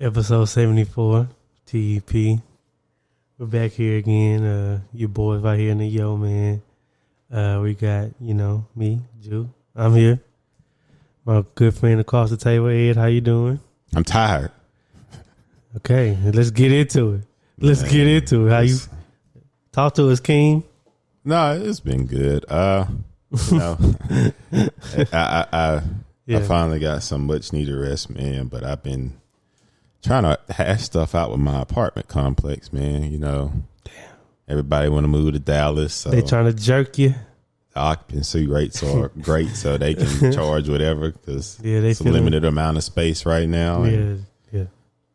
Episode 74, TEP. We're back here again. Your boys right here in the Yo, man. We got, me, Jew. I'm here. My good friend across the table, Ed. How you doing? I'm tired. Okay, let's get into it. Let's get into it. How you talk to us, King? No, it's been good. I finally got some much needed rest, man. But I've been trying to hash stuff out with my apartment complex, man. Damn. Everybody want to move to Dallas. So they trying to jerk you. The occupancy rates are great, so they can charge whatever because it's a limited amount of space right now. Yeah.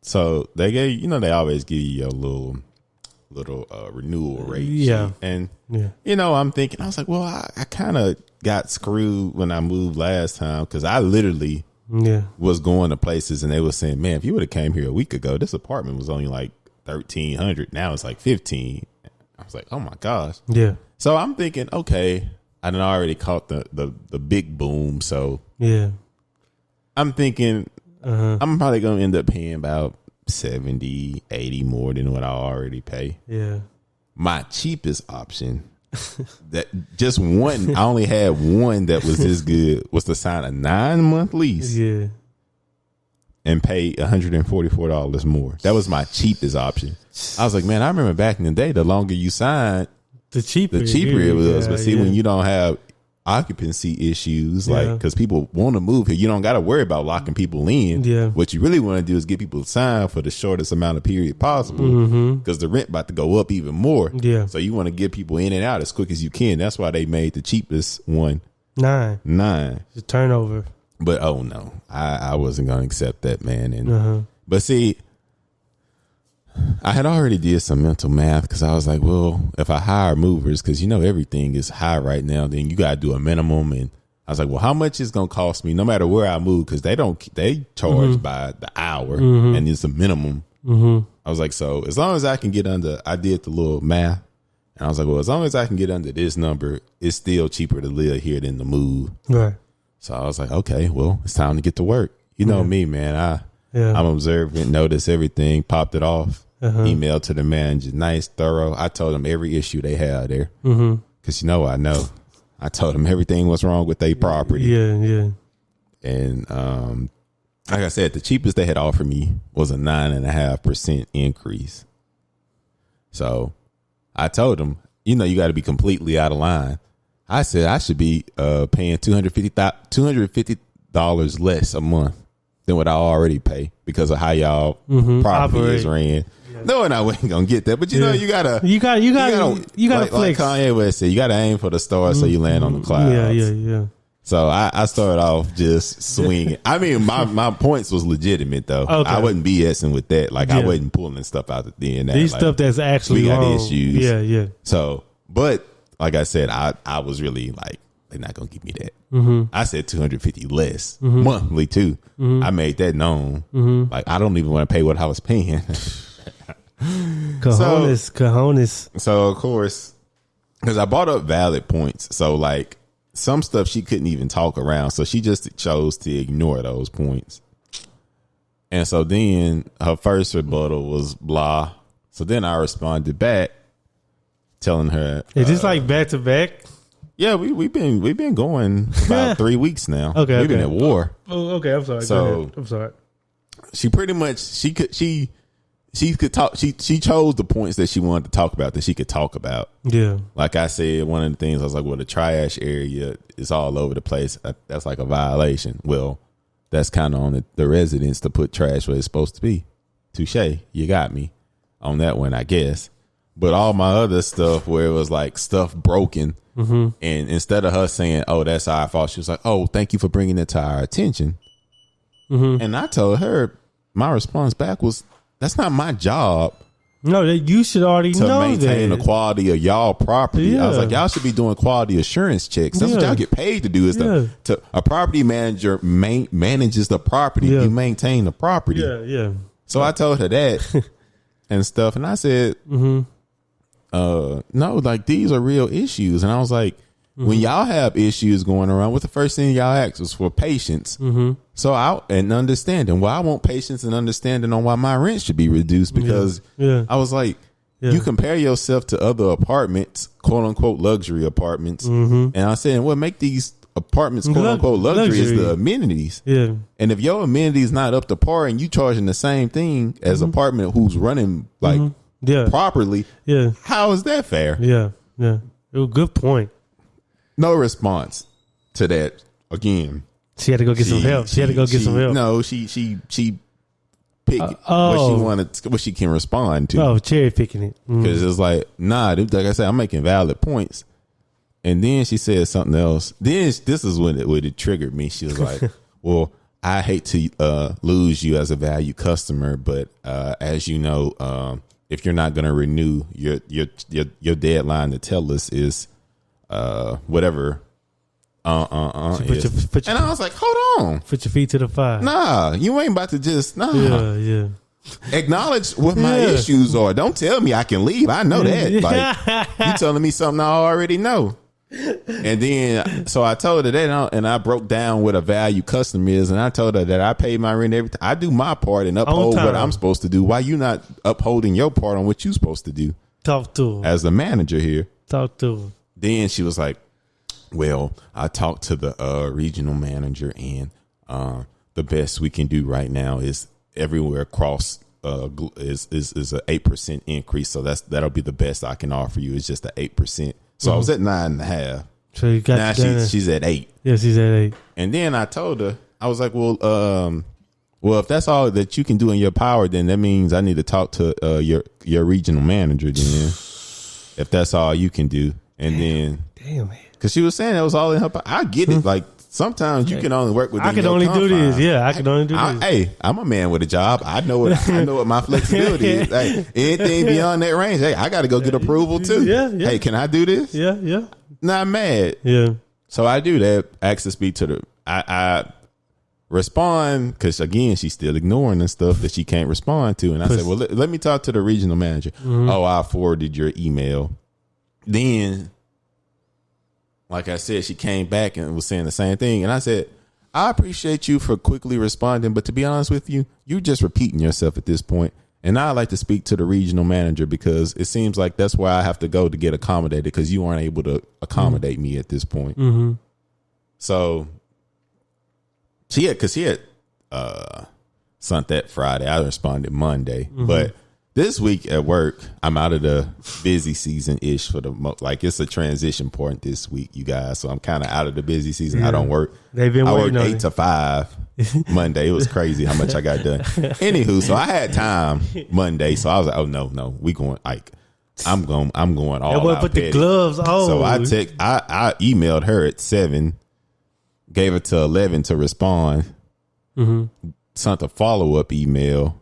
So they gave, they always give you a little renewal rate. Yeah. And, I'm thinking, I was like, well, I kind of got screwed when I moved last time because I literally was going to places and they were saying, man, if you would have came here a week ago, this apartment was only like $1,300. Now it's like $1,500. I was like, oh my gosh. Yeah. So I'm thinking, okay, I done already caught the big boom. So I'm thinking I'm probably going to end up paying about 70, 80 more than what I already pay. Yeah. My cheapest option that just one, I only had one that was this good, was to sign a 9-month lease. Yeah. And pay $144 more. That was my cheapest option. I was like, man, I remember back in the day, the longer you signed, the cheaper it was. But see, when you don't have occupancy issues, like, because people want to move here, you don't got to worry about locking people in. Yeah. What you really want to do is get people to sign for the shortest amount of period possible, because the rent about to go up even more. Yeah. So you want to get people in and out as quick as you can. That's why they made the cheapest one 9. The turnover. But oh no, I wasn't gonna accept that, man. And but see, I had already did some mental math because I was like, well, if I hire movers, because everything is high right now, then you gotta do a minimum. And I was like, well, how much is gonna cost me no matter where I move? Because they charge by the hour, and it's a minimum. I was like, so as long as I can get under, I did the little math, and I was like, well, as long as I can get under this number, it's still cheaper to live here than to move. Right. So I was like, okay, well, it's time to get to work. You know me, man. I'm observant, notice everything, popped it off, emailed to the manager, nice, thorough. I told them every issue they had there. Because I know. I told them everything was wrong with their property. Yeah. And like I said, the cheapest they had offered me was a 9.5% increase. So I told them, you got to be completely out of line. I said I should be paying $250 less a month than what I already pay because of how y'all property is ran. Yeah. Knowing I wasn't gonna get that, but you gotta like, flex. Like Kanye West said, you gotta aim for the stars so you land on the clouds. Yeah. So I started off just swinging. I mean, my points was legitimate though. Okay. I wasn't BSing with that. Like I wasn't pulling stuff out the DNA. These stuff that's actually we got wrong. issues. Yeah. So, but. Like I said, I was really like, they're not going to give me that. I said 250 less monthly too. I made that known. Like, I don't even want to pay what I was paying. Cojones. So, of course, because I brought up valid points. So, like, some stuff she couldn't even talk around. So, she just chose to ignore those points. And so then her first rebuttal was blah. So then I responded back, telling her, is this like back to back? Yeah, we've been going about 3 weeks now. Okay, we've been at war. Oh, okay. I'm sorry. So I'm sorry. She pretty much she could talk. She chose the points that she wanted to talk about that she could talk about. Yeah, like I said, one of the things I was like, well, the trash area is all over the place. That's like a violation. Well, that's kind of on the residents to put trash where it's supposed to be. Touche, you got me on that one, I guess. But all my other stuff where it was like stuff broken, and instead of her saying, oh, that's our fault, she was like, oh, thank you for bringing it to our attention. And I told her, my response back was, that's not my job. No, you should already know that. To maintain the quality of y'all property. Yeah. I was like, y'all should be doing quality assurance checks. That's what y'all get paid to do is to a property manager manages the property. You maintain the property. Yeah. So I told her that and stuff. And I said, no, like these are real issues. And I was like, when y'all have issues going around, what the first thing y'all ask was for patience. So and understanding. Well, I want patience and understanding on why my rent should be reduced because I was like, you compare yourself to other apartments, quote unquote luxury apartments, and I said, what make these apartments quote unquote luxury is the amenities. Yeah. And if your amenities not up to par and you charging the same thing as apartment who's running like properly, how is that fair? Yeah. It was a good point. No response to that. Again, she had to go get some help. She had to go get some help. No, she picked what she wanted, what she can respond to. Oh, cherry picking it because it's like, nah, like I said, I'm making valid points. And then she said something else. Then this is when it triggered me. She was like, "Well, I hate to lose you as a value customer, but as you know, if you're not going to renew, your deadline to tell us is." Whatever. And I was like, hold on. Put your feet to the fire. Nah, you ain't about to just Yeah. Acknowledge what my issues are. Don't tell me I can leave. I know that. Like you telling me something I already know. And then so I told her that, and I broke down what a value customer is, and I told her that I pay my rent every time. I do my part and uphold what I'm supposed to do. Why you not upholding your part on what you supposed to do? Talk to her. As the manager here. Talk to her. Then she was like, well, I talked to the regional manager, and the best we can do right now is everywhere across is a 8% increase. So that'll be the best I can offer you. It's just a 8%. So I was at 9.5. So you got now she's at 8. Yeah, she's at 8. And then I told her, I was like, well, if that's all that you can do in your power, then that means I need to talk to your regional manager. Then, if that's all you can do. And then, because she was saying that was all in her power. I get it. Like sometimes you can only work with. I can only do this. Yeah, I can only do this. Hey, I'm a man with a job. I know what my flexibility is. Hey, anything beyond that range, hey, I got to go get approval too. Yeah. Hey, can I do this? Yeah. Not mad. Yeah. So I do that. Ask to speak to the. I respond because again she's still ignoring the stuff that she can't respond to, and I said, well, let me talk to the regional manager. Oh, I forwarded your email. Then, like I said, she came back and was saying the same thing. And I said, I appreciate you for quickly responding. But to be honest with you, you're just repeating yourself at this point. And I'd like to speak to the regional manager because it seems like that's where I have to go to get accommodated because you aren't able to accommodate me at this point. So she had sent that Friday. I responded Monday. But this week at work, I'm out of the busy season ish for like it's a transition point this week, you guys. So I'm kind of out of the busy season. I don't work. They've been I working worked on 8 to 5 Monday. It was crazy how much I got done. Anywho, so I had time Monday. So I was like, oh no, we going like I'm going all out. Put the gloves on. So I emailed her at 7, gave her to 11 to respond. Sent a follow up email.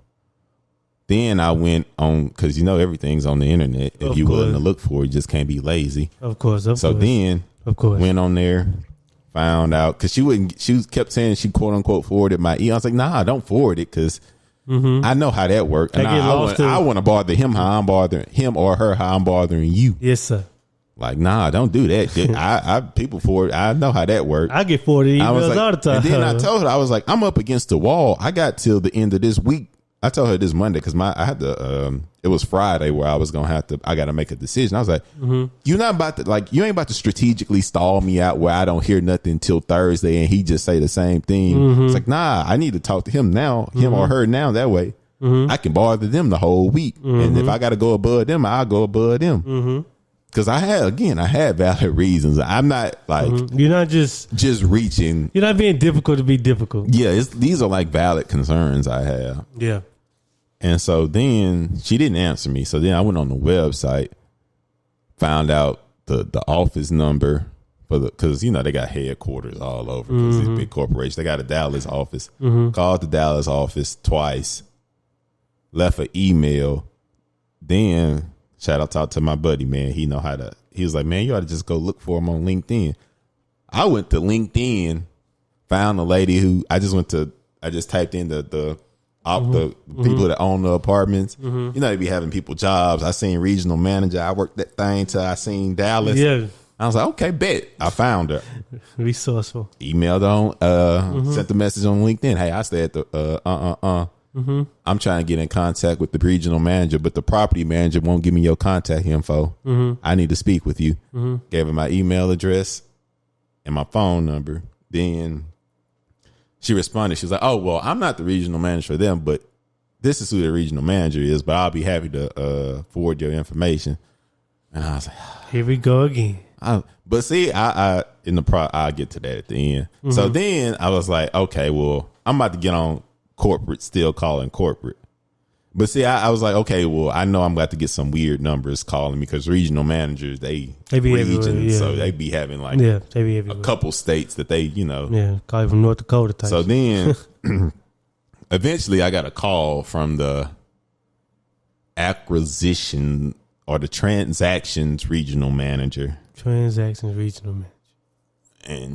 Then I went on because everything's on the internet. If you're willing to look for it, you just can't be lazy. Of course. Then went on there, found out because she kept saying she quote unquote forwarded my email. I was like, nah, don't forward it because I know how that works. And I want to bother him how I'm bothering him or her how I'm bothering you. Yes, sir. Like, nah, don't do that. I people forward. I know how that works. I get forwarded emails all the time. And then I told her, I was like, I'm up against the wall. I got till the end of this week. I told her this Monday because I had to. It was Friday where I was gonna have to. I got to make a decision. I was like, "You're not about to you ain't about to strategically stall me out where I don't hear nothing until Thursday, and he just say the same thing." It's like, nah, I need to talk to him now, him or her now. That way, I can bother them the whole week, and if I got to go above them, I'll go above them. Because I had valid reasons. I'm not like you're not just reaching. You're not being difficult to be difficult. Yeah, these are like valid concerns I have. Yeah. And so then she didn't answer me. So then I went on the website, found out the office number for because they got headquarters all over because it's big corporations. They got a Dallas office. Called the Dallas office twice. Left an email. Then shout out to my buddy, man. He was like, man, you ought to just go look for him on LinkedIn. I went to LinkedIn, found a lady who I just typed in the people that own the apartments. They be having people jobs. I seen regional manager. I worked that thing till I seen Dallas. Yeah. I was like, okay, bet. I found her. Resourceful. Emailed on, sent the message on LinkedIn. Hey, I stay at the, I'm trying to get in contact with the regional manager, but the property manager won't give me your contact info. I need to speak with you. Gave her my email address and my phone number. Then she responded. She was like, oh, well, I'm not the regional manager for them, but this is who the regional manager is, but I'll be happy to forward your information. And I was like, here we go again. But see, I'll get to that at the end. So then I was like, okay, well, I'm about to get on corporate, still calling corporate. But see, I was like, okay, well, I know I'm about to get some weird numbers calling me because regional managers, they be regions, so they be having like they be a couple states that they, call you from North Dakota type. So then eventually I got a call from the acquisition or the transactions regional manager. And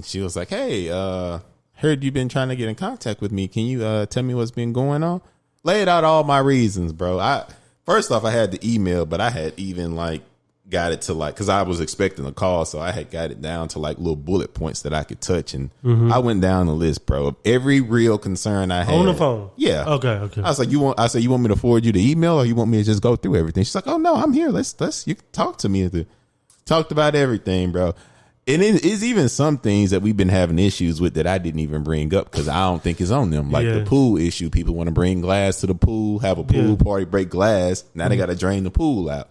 she was like, hey, heard you've been trying to get in contact with me. Can you tell me what's been going on? Laid out all my reasons, bro. First off, I had the email, but I had even like got it to like, because I was expecting a call, so I had got it down to like little bullet points that I could touch, and I went down the list, bro, of every real concern I had on the phone. Yeah. Okay. I was like, you want me to forward you the email, or you want me to just go through everything? She's like, oh no, I'm here. Let's you can talk to me. Talked about everything, bro. And it is even some things that we've been having issues with that I didn't even bring up because I don't think it's on them. Like the pool issue. People want to bring glass to the pool, have a pool party, break glass. Now they got to drain the pool out.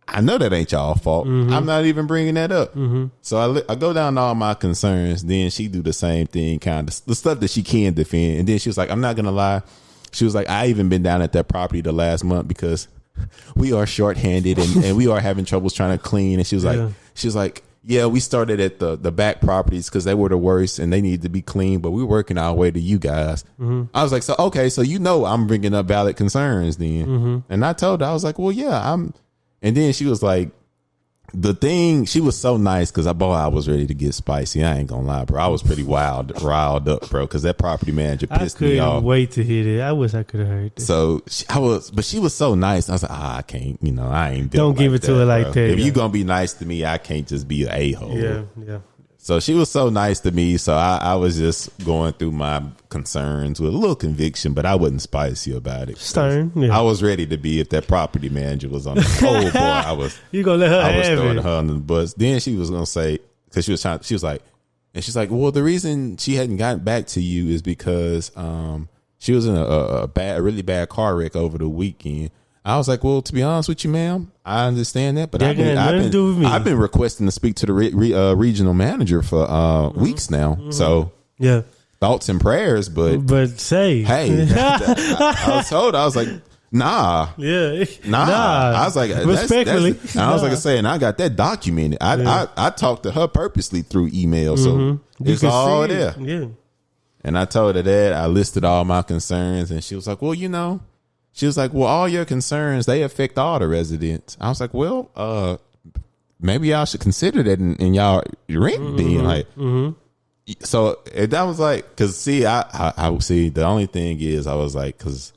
I know that ain't y'all fault. I'm not even bringing that up. So I go down to all my concerns. Then she do the same thing, kind of the stuff that she can defend. And then she was like, I'm not going to lie. She was like, I even been down at that property the last month because we are shorthanded and we are having troubles trying to clean. And she was like, yeah, we started at the back properties because they were the worst and they needed to be clean, but we're working our way to you guys. I was like, so, okay, so I'm bringing up valid concerns then. And I told her, I was like, well, yeah, and then she was like, she was so nice because I was ready to get spicy. I ain't gonna lie, bro. I was pretty riled up, bro, because that property manager pissed me off. I couldn't wait to hear that. I wish I could have heard that. So but she was so nice. I was like, I can't, I ain't. Don't give it to her like that. If you gonna be nice to me, I can't just be an a-hole. Yeah. So she was so nice to me. So I was just going through my concerns with a little conviction, but I wasn't spicy about it. Stern. Yeah. I was ready to be if that property manager was on the boy. I was. You gonna let her I was have throwing it. her under the bus. Then she was gonna say, because she was like, well, the reason she hadn't gotten back to you is because she was in a really bad car wreck over the weekend. I was like, well, to be honest with you, ma'am, I understand that, but I've been requesting to speak to the regional manager for weeks now. So yeah, thoughts and prayers, but say, hey, I was told, I was like, nah. I was like, respectfully, I was like, saying, I got that documented. I talked to her purposely through email, so it's all there. Yeah, and I told her that I listed all my concerns, and she was like, well, she was like, well, all your concerns, they affect all the residents. I was like, well, maybe y'all should consider that in y'all rent then. Like, so that was like, cause see, I see, the only thing is I was like, cause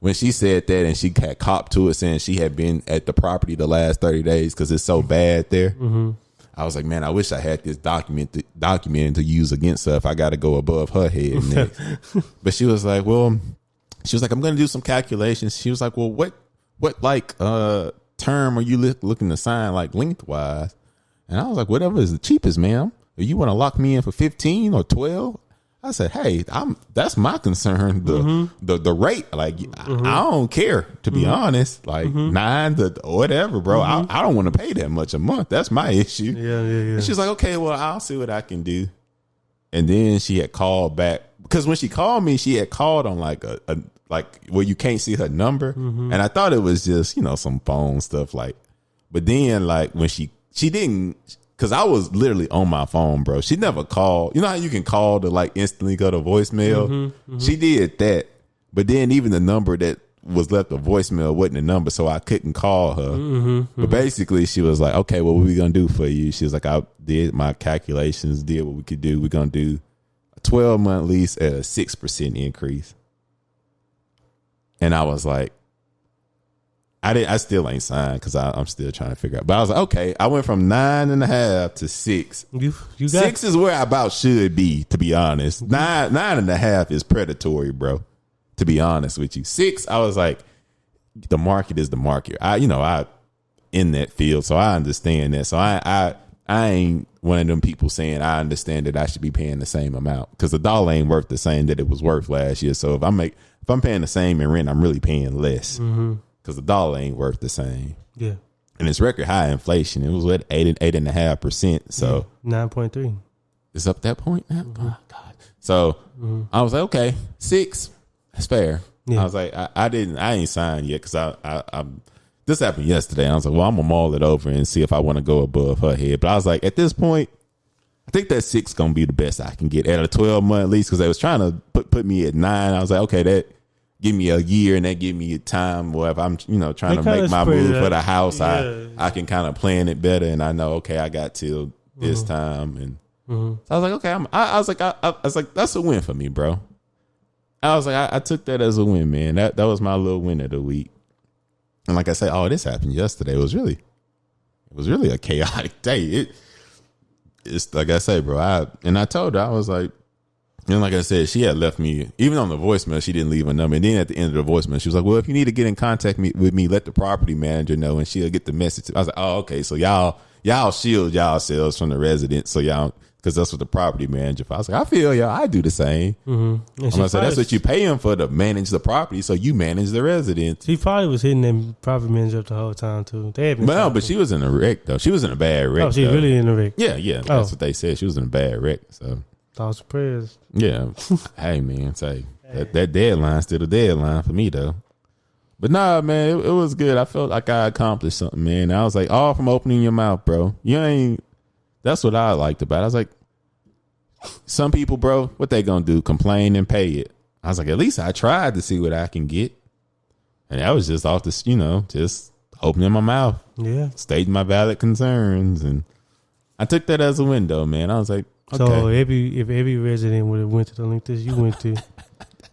when she said that and she had copped to it saying she had been at the property the last 30 days cause it's so bad there. I was like, man, I wish I had this documented to use against her if I got to go above her head next. But she was like, I'm going to do some calculations. She was like, well, what like term are you looking to sign like lengthwise? And I was like, whatever is the cheapest, ma'am. If you want to lock me in for 15 or 12, I said, hey, that's my concern. The rate, like I don't care, to be honest. Like 9 to whatever, bro. I don't want to pay that much a month. That's my issue. Yeah. And she's like, okay, well, I'll see what I can do. And then she had called back because when she called me, she had called on like a where you can't see her number, and I thought it was just some phone stuff. Like, but then like when she didn't. Cause I was literally on my phone, bro. She never called. You know how you can call to like instantly go to voicemail? She did that. But then even the number that was left a voicemail wasn't a number, so I couldn't call her. But basically she was like, okay, what we going to do for you? She was like, I did my calculations, did what we could do. We're going to do a 12-month lease at a 6% increase. And I was like, I still ain't signed because I'm still trying to figure out. But I was like, okay, I went from 9.5 to 6. You got 6 is where I about should be, to be honest. 9.5 is predatory, bro. To be honest with you, 6, I was like, the market is the market. I in that field, so I understand that. So I ain't one of them people saying I understand that I should be paying the same amount because the dollar ain't worth the same that it was worth last year. So if I'm paying the same in rent, I'm really paying less. Because the dollar ain't worth the same. Yeah. And it's record high inflation. It was at 8.5%. So 9.3. It's up that point now? Oh, God. So I was like, okay, 6. That's fair. Yeah. I was like, I ain't signed yet because this happened yesterday. And I was like, well, I'm going to mull it over and see if I want to go above her head. But I was like, at this point, I think that 6 going to be the best I can get at a 12-month lease because they was trying to put me at 9. I was like, okay, that give me a year and that give me a time where if I'm, trying to make my move for the house, I can kind of plan it better. And I know, okay, I got till this time. And so I was like, okay, I was like, that's a win for me, bro. I was like, I took that as a win, man. That was my little win of the week. And like I said, this happened yesterday. It was really a chaotic day. It's like I say, bro. I told her, I was like, and like I said, she had left me, even on the voicemail, she didn't leave a number. And then at the end of the voicemail, she was like, well, if you need to get in contact with me, let the property manager know and she'll get the message. I was like, oh, okay. So y'all shield yourselves from the residents. So y'all, because that's what the property manager. I was like, I feel y'all. I do the same. I'm gonna say that's what you pay him for, to manage the property. So you manage the residents. She probably was hitting them property manager up the whole time too. But she was in a wreck though. She was in a bad wreck. Oh, she really in a wreck. Yeah. That's what they said. She was in a bad wreck. So thoughts and prayers. Yeah. Hey man, say that deadline's still the deadline for me though. But nah, man, it was good. I felt like I accomplished something, man. I was like, all from opening your mouth, bro. That's what I liked about it. I was like, some people, bro, what they gonna do? Complain and pay it. I was like, at least I tried to see what I can get. And that was just off the, just opening my mouth. Yeah. Stating my valid concerns. And I took that as a window, man. I was like, okay. So if every resident would have went to the link that you went to,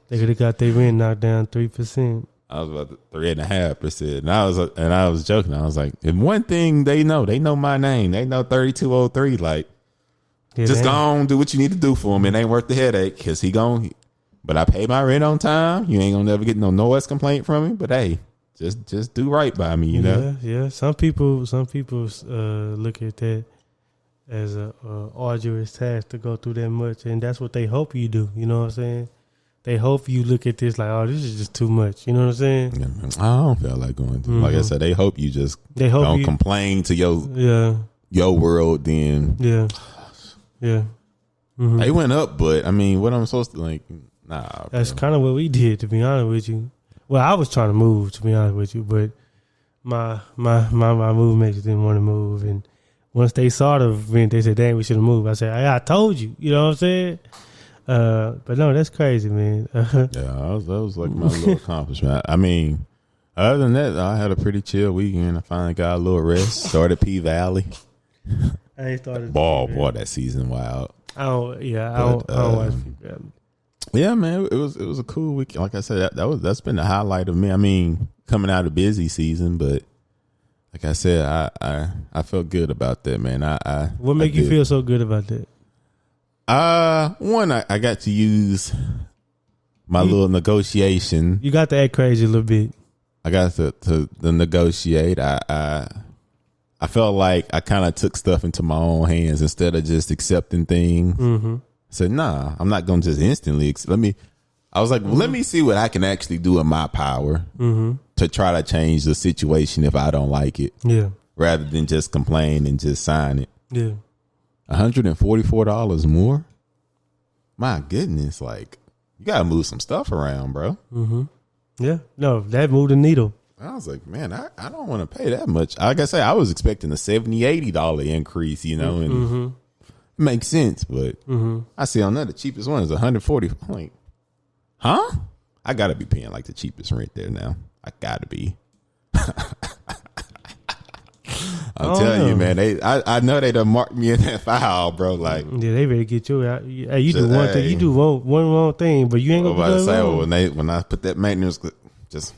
they could have got their rent knocked down 3%. I was about 3.5%. And I was joking. I was like, if one thing they know my name. They know 3203. Like, just go on, do what you need to do for him. It ain't worth the headache because but I pay my rent on time. You ain't gonna never get no noise complaint from me. But hey, just do right by me, you know? Yeah. Some people look at that as a arduous task to go through that much, and that's what they hope you do. You know what I'm saying? They hope you look at this like, oh, this is just too much. You know what I'm saying? Yeah, I don't feel like going through. Like I said, they hope you just don't complain to your world. Then yeah. They went up, but I mean, what I'm supposed to like? Nah, that's kind of what we did, to be honest with you. Well, I was trying to move, to be honest with you, but my roommates didn't want to move, and once they saw the rent, they said, "Dang, we should have moved." I said, "I told you," you know what I'm saying? But no, that's crazy, man. That was like my little accomplishment. I mean, other than that, I had a pretty chill weekend. I finally got a little rest. Started P Valley. I ain't started. Boy, that season wild. I don't watch P Valley. Yeah, man, it was a cool weekend. Like I said, that's been the highlight of me. I mean, coming out of busy season, but like I said, I felt good about that, man. What make you feel so good about that? One, I got to use my little negotiation. You got to act crazy a little bit. I got to negotiate. I felt like I kind of took stuff into my own hands instead of just accepting things. I said, nah, I'm not going to just instantly. I was like, let me see what I can actually do in my power to try to change the situation if I don't like it. Yeah. Rather than just complain and just sign it. Yeah. $144 more? My goodness, like, you got to move some stuff around, bro. Yeah. No, that moved the needle. I was like, man, I don't want to pay that much. Like I say, I was expecting a $70, $80 increase, and makes sense, but I see on there the cheapest one is $140. I'm like, huh? I got to be paying like the cheapest rent there now. I got to be. I'm telling you, man. I know they done marked me in that file, bro. Like, yeah, they ready to get you out. Hey, you do one thing. You do one wrong thing, but you ain't gonna. Say, when I put that maintenance, just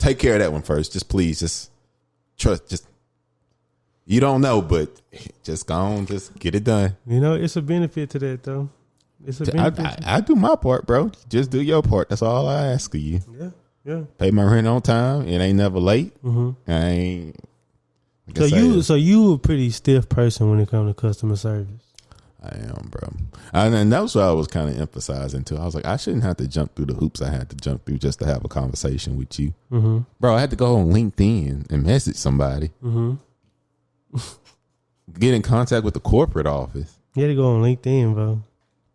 take care of that one first. Just please, just trust. Just you don't know, but just go on, just get it done. You know, it's a benefit to that though. It's a benefit. I do my part, bro. Just do your part. That's all I ask of you. Yeah, yeah. Pay my rent on time. It ain't never late. Mm-hmm. I ain't. So you a pretty stiff person when it comes to customer service. I am, bro. And that's what I was kind of emphasizing too. I was like, I shouldn't have to jump through the hoops I had to jump through just to have a conversation with you, bro. I had to go on LinkedIn and message somebody. Get in contact with the corporate office. You had to go on LinkedIn, bro.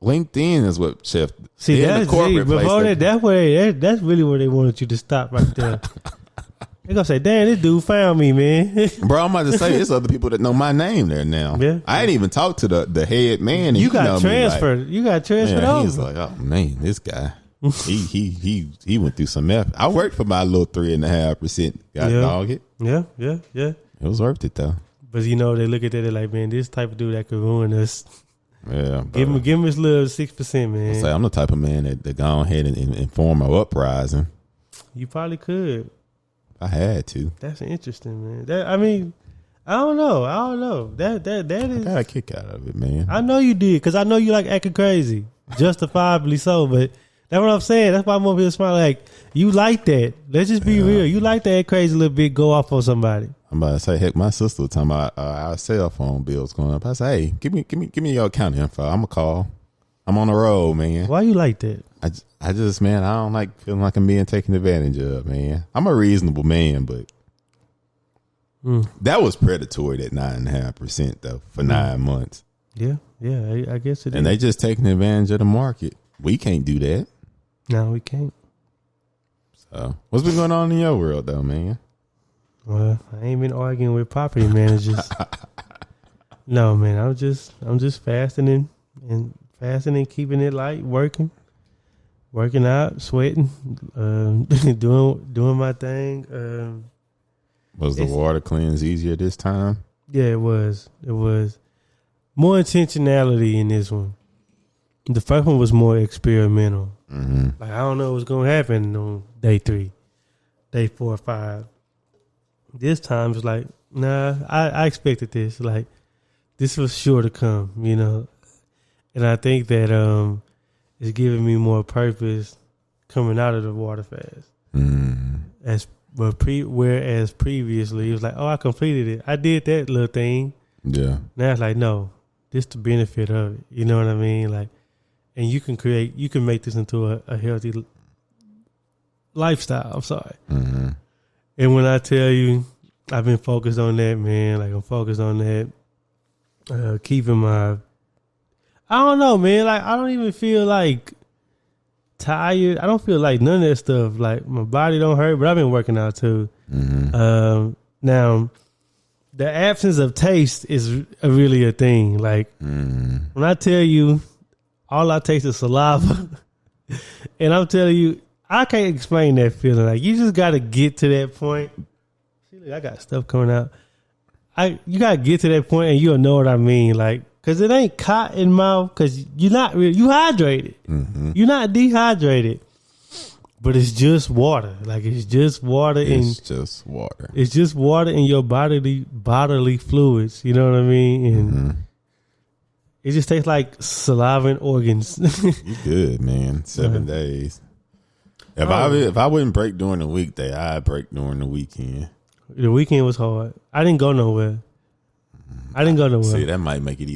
LinkedIn is what Chef. See, that's the before that. That's really where they wanted you to stop right there. They gonna say, "Damn, this dude found me, man." Bro, I'm about to say there's other people that know my name there now. Yeah, I ain't even talked to the head man. And you got transferred. Like, you got transferred over. He's like, oh man, this guy. he went through some effort. I worked for my little 3.5%. Got dog it. Yeah. It was worth it though. But you know, they look at that, they're like, man, this type of dude that could ruin us. Yeah, give him his little 6%, man. I'm the type of man that go ahead and form an uprising. You probably could. I had to. That's interesting, man. I mean, I don't know. That is. I got a kick out of it, man. I know you did, because I know you like acting crazy, justifiably so. But that's what I'm saying. That's why I'm over here smiling. Like, you like that. Let's just be real. You like that crazy little bit go off on somebody. I'm about to say, heck, my sister was talking about our cell phone bills going up. I said, hey, give me your account info. I'm gonna call. I'm on the road, man. Why you like that? I just, man, I don't like feeling like I'm being taken advantage of, man. I'm a reasonable man, but that was predatory, that 9.5% though, for 9 months. Yeah, I guess it is. And they just taking advantage of the market. We can't do that. No, we can't. So, what's been going on in your world though, man? Well, I ain't been arguing with property managers. No, man, I'm just fasting and keeping it light, working out, sweating, doing my thing. Was the water cleanse easier this time? Yeah, it was. It was more intentionality in this one. The first one was more experimental. Like, I don't know what's gonna happen on day 3, day 4 or 5. This time it's like, nah, I expected this. Like, this was sure to come, you know. And I think that it's giving me more purpose coming out of the water fast. Whereas previously it was like, oh, I completed it. I did that little thing. Yeah. Now it's like, no, this the benefit of it. You know what I mean? Like, and you can make this into a healthy lifestyle. I'm sorry. And when I tell you, I've been focused on that, man. Like, I'm focused on that. Keeping my, I don't know, man. Like, I don't even feel like tired. I don't feel like none of that stuff. Like, my body don't hurt, but I've been working out too. Now, the absence of taste is really a thing. Like, when I tell you, all I taste is saliva, and I'm telling you, I can't explain that feeling. Like, you just got to get to that point. See, look, I got stuff coming out. You got to get to that point and you'll know what I mean. Like, cause it ain't cotton mouth, cause you hydrated. You're not dehydrated, but it's just water. Like, it's just water. It's just water in your bodily fluids. You know what I mean? And it just tastes like saliva and organs. You good, man. 7 days. If I wouldn't break during the weekday, I'd break during the weekend. The weekend was hard. I didn't go nowhere. See, that might make it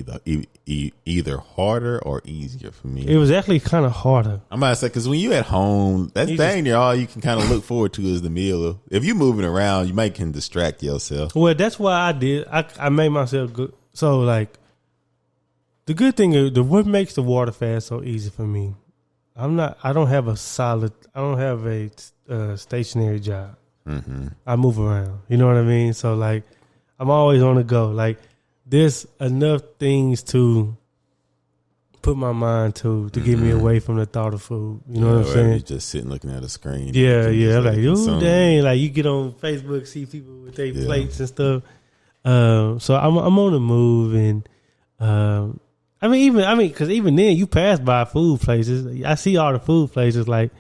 either harder or easier for me. It was actually kind of harder. I'm about to say, because when you at home, that's dang near all you can kind of look forward to is the meal. If you're moving around, you might can distract yourself. Well, that's why I did. I made myself good. So, like, the good thing is, what makes the water fast so easy for me, I don't have a stationary job. I move around. You know what I mean? So, like, I'm always on the go. Like, there's enough things to put my mind to get me away from the thought of food. You know what I'm saying? You're just sitting looking at a screen. Yeah. I'm like, ooh, dang. Like, you get on Facebook, see people with their plates and stuff. So I'm on the move, and because even then, you pass by food places. I see all the food places. Like,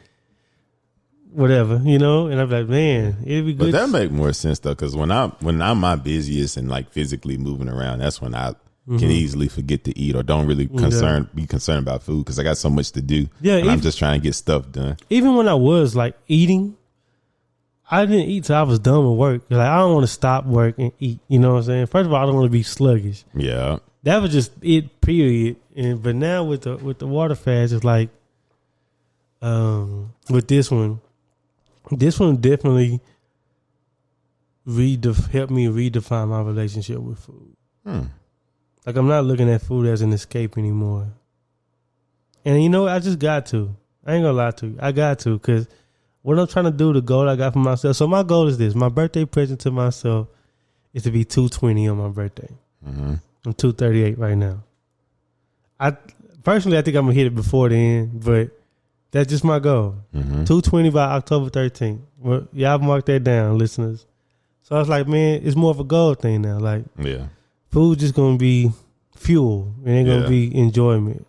whatever, you know. And I'm like, man, it'd be good. But that make more sense though, because when I'm my busiest and like physically moving around, that's when I can easily forget to eat or don't really be concerned about food because I got so much to do. Yeah, and I'm just trying to get stuff done. Even when I was like eating, I didn't eat till I was done with work. Like I don't want to stop work and eat. You know what I'm saying? First of all, I don't want to be sluggish. Yeah, that was just it. Period. But now with the water fast, it's like, with this one definitely helped me redefine my relationship with food. Like, I'm not looking at food as an escape anymore. And, you know, I just got to. I ain't gonna lie to you. I got to, because what I'm trying to do, the goal I got for myself. So my goal is this. My birthday present to myself is to be 220 on my birthday. I'm 238 right now. Personally, I think I'm going to hit it before then, but that's just my goal. 220 by October 13th. Well, y'all mark that down, listeners. So I was like, man, it's more of a goal thing now. Like, yeah. Food just going to be fuel. It ain't going to be enjoyment.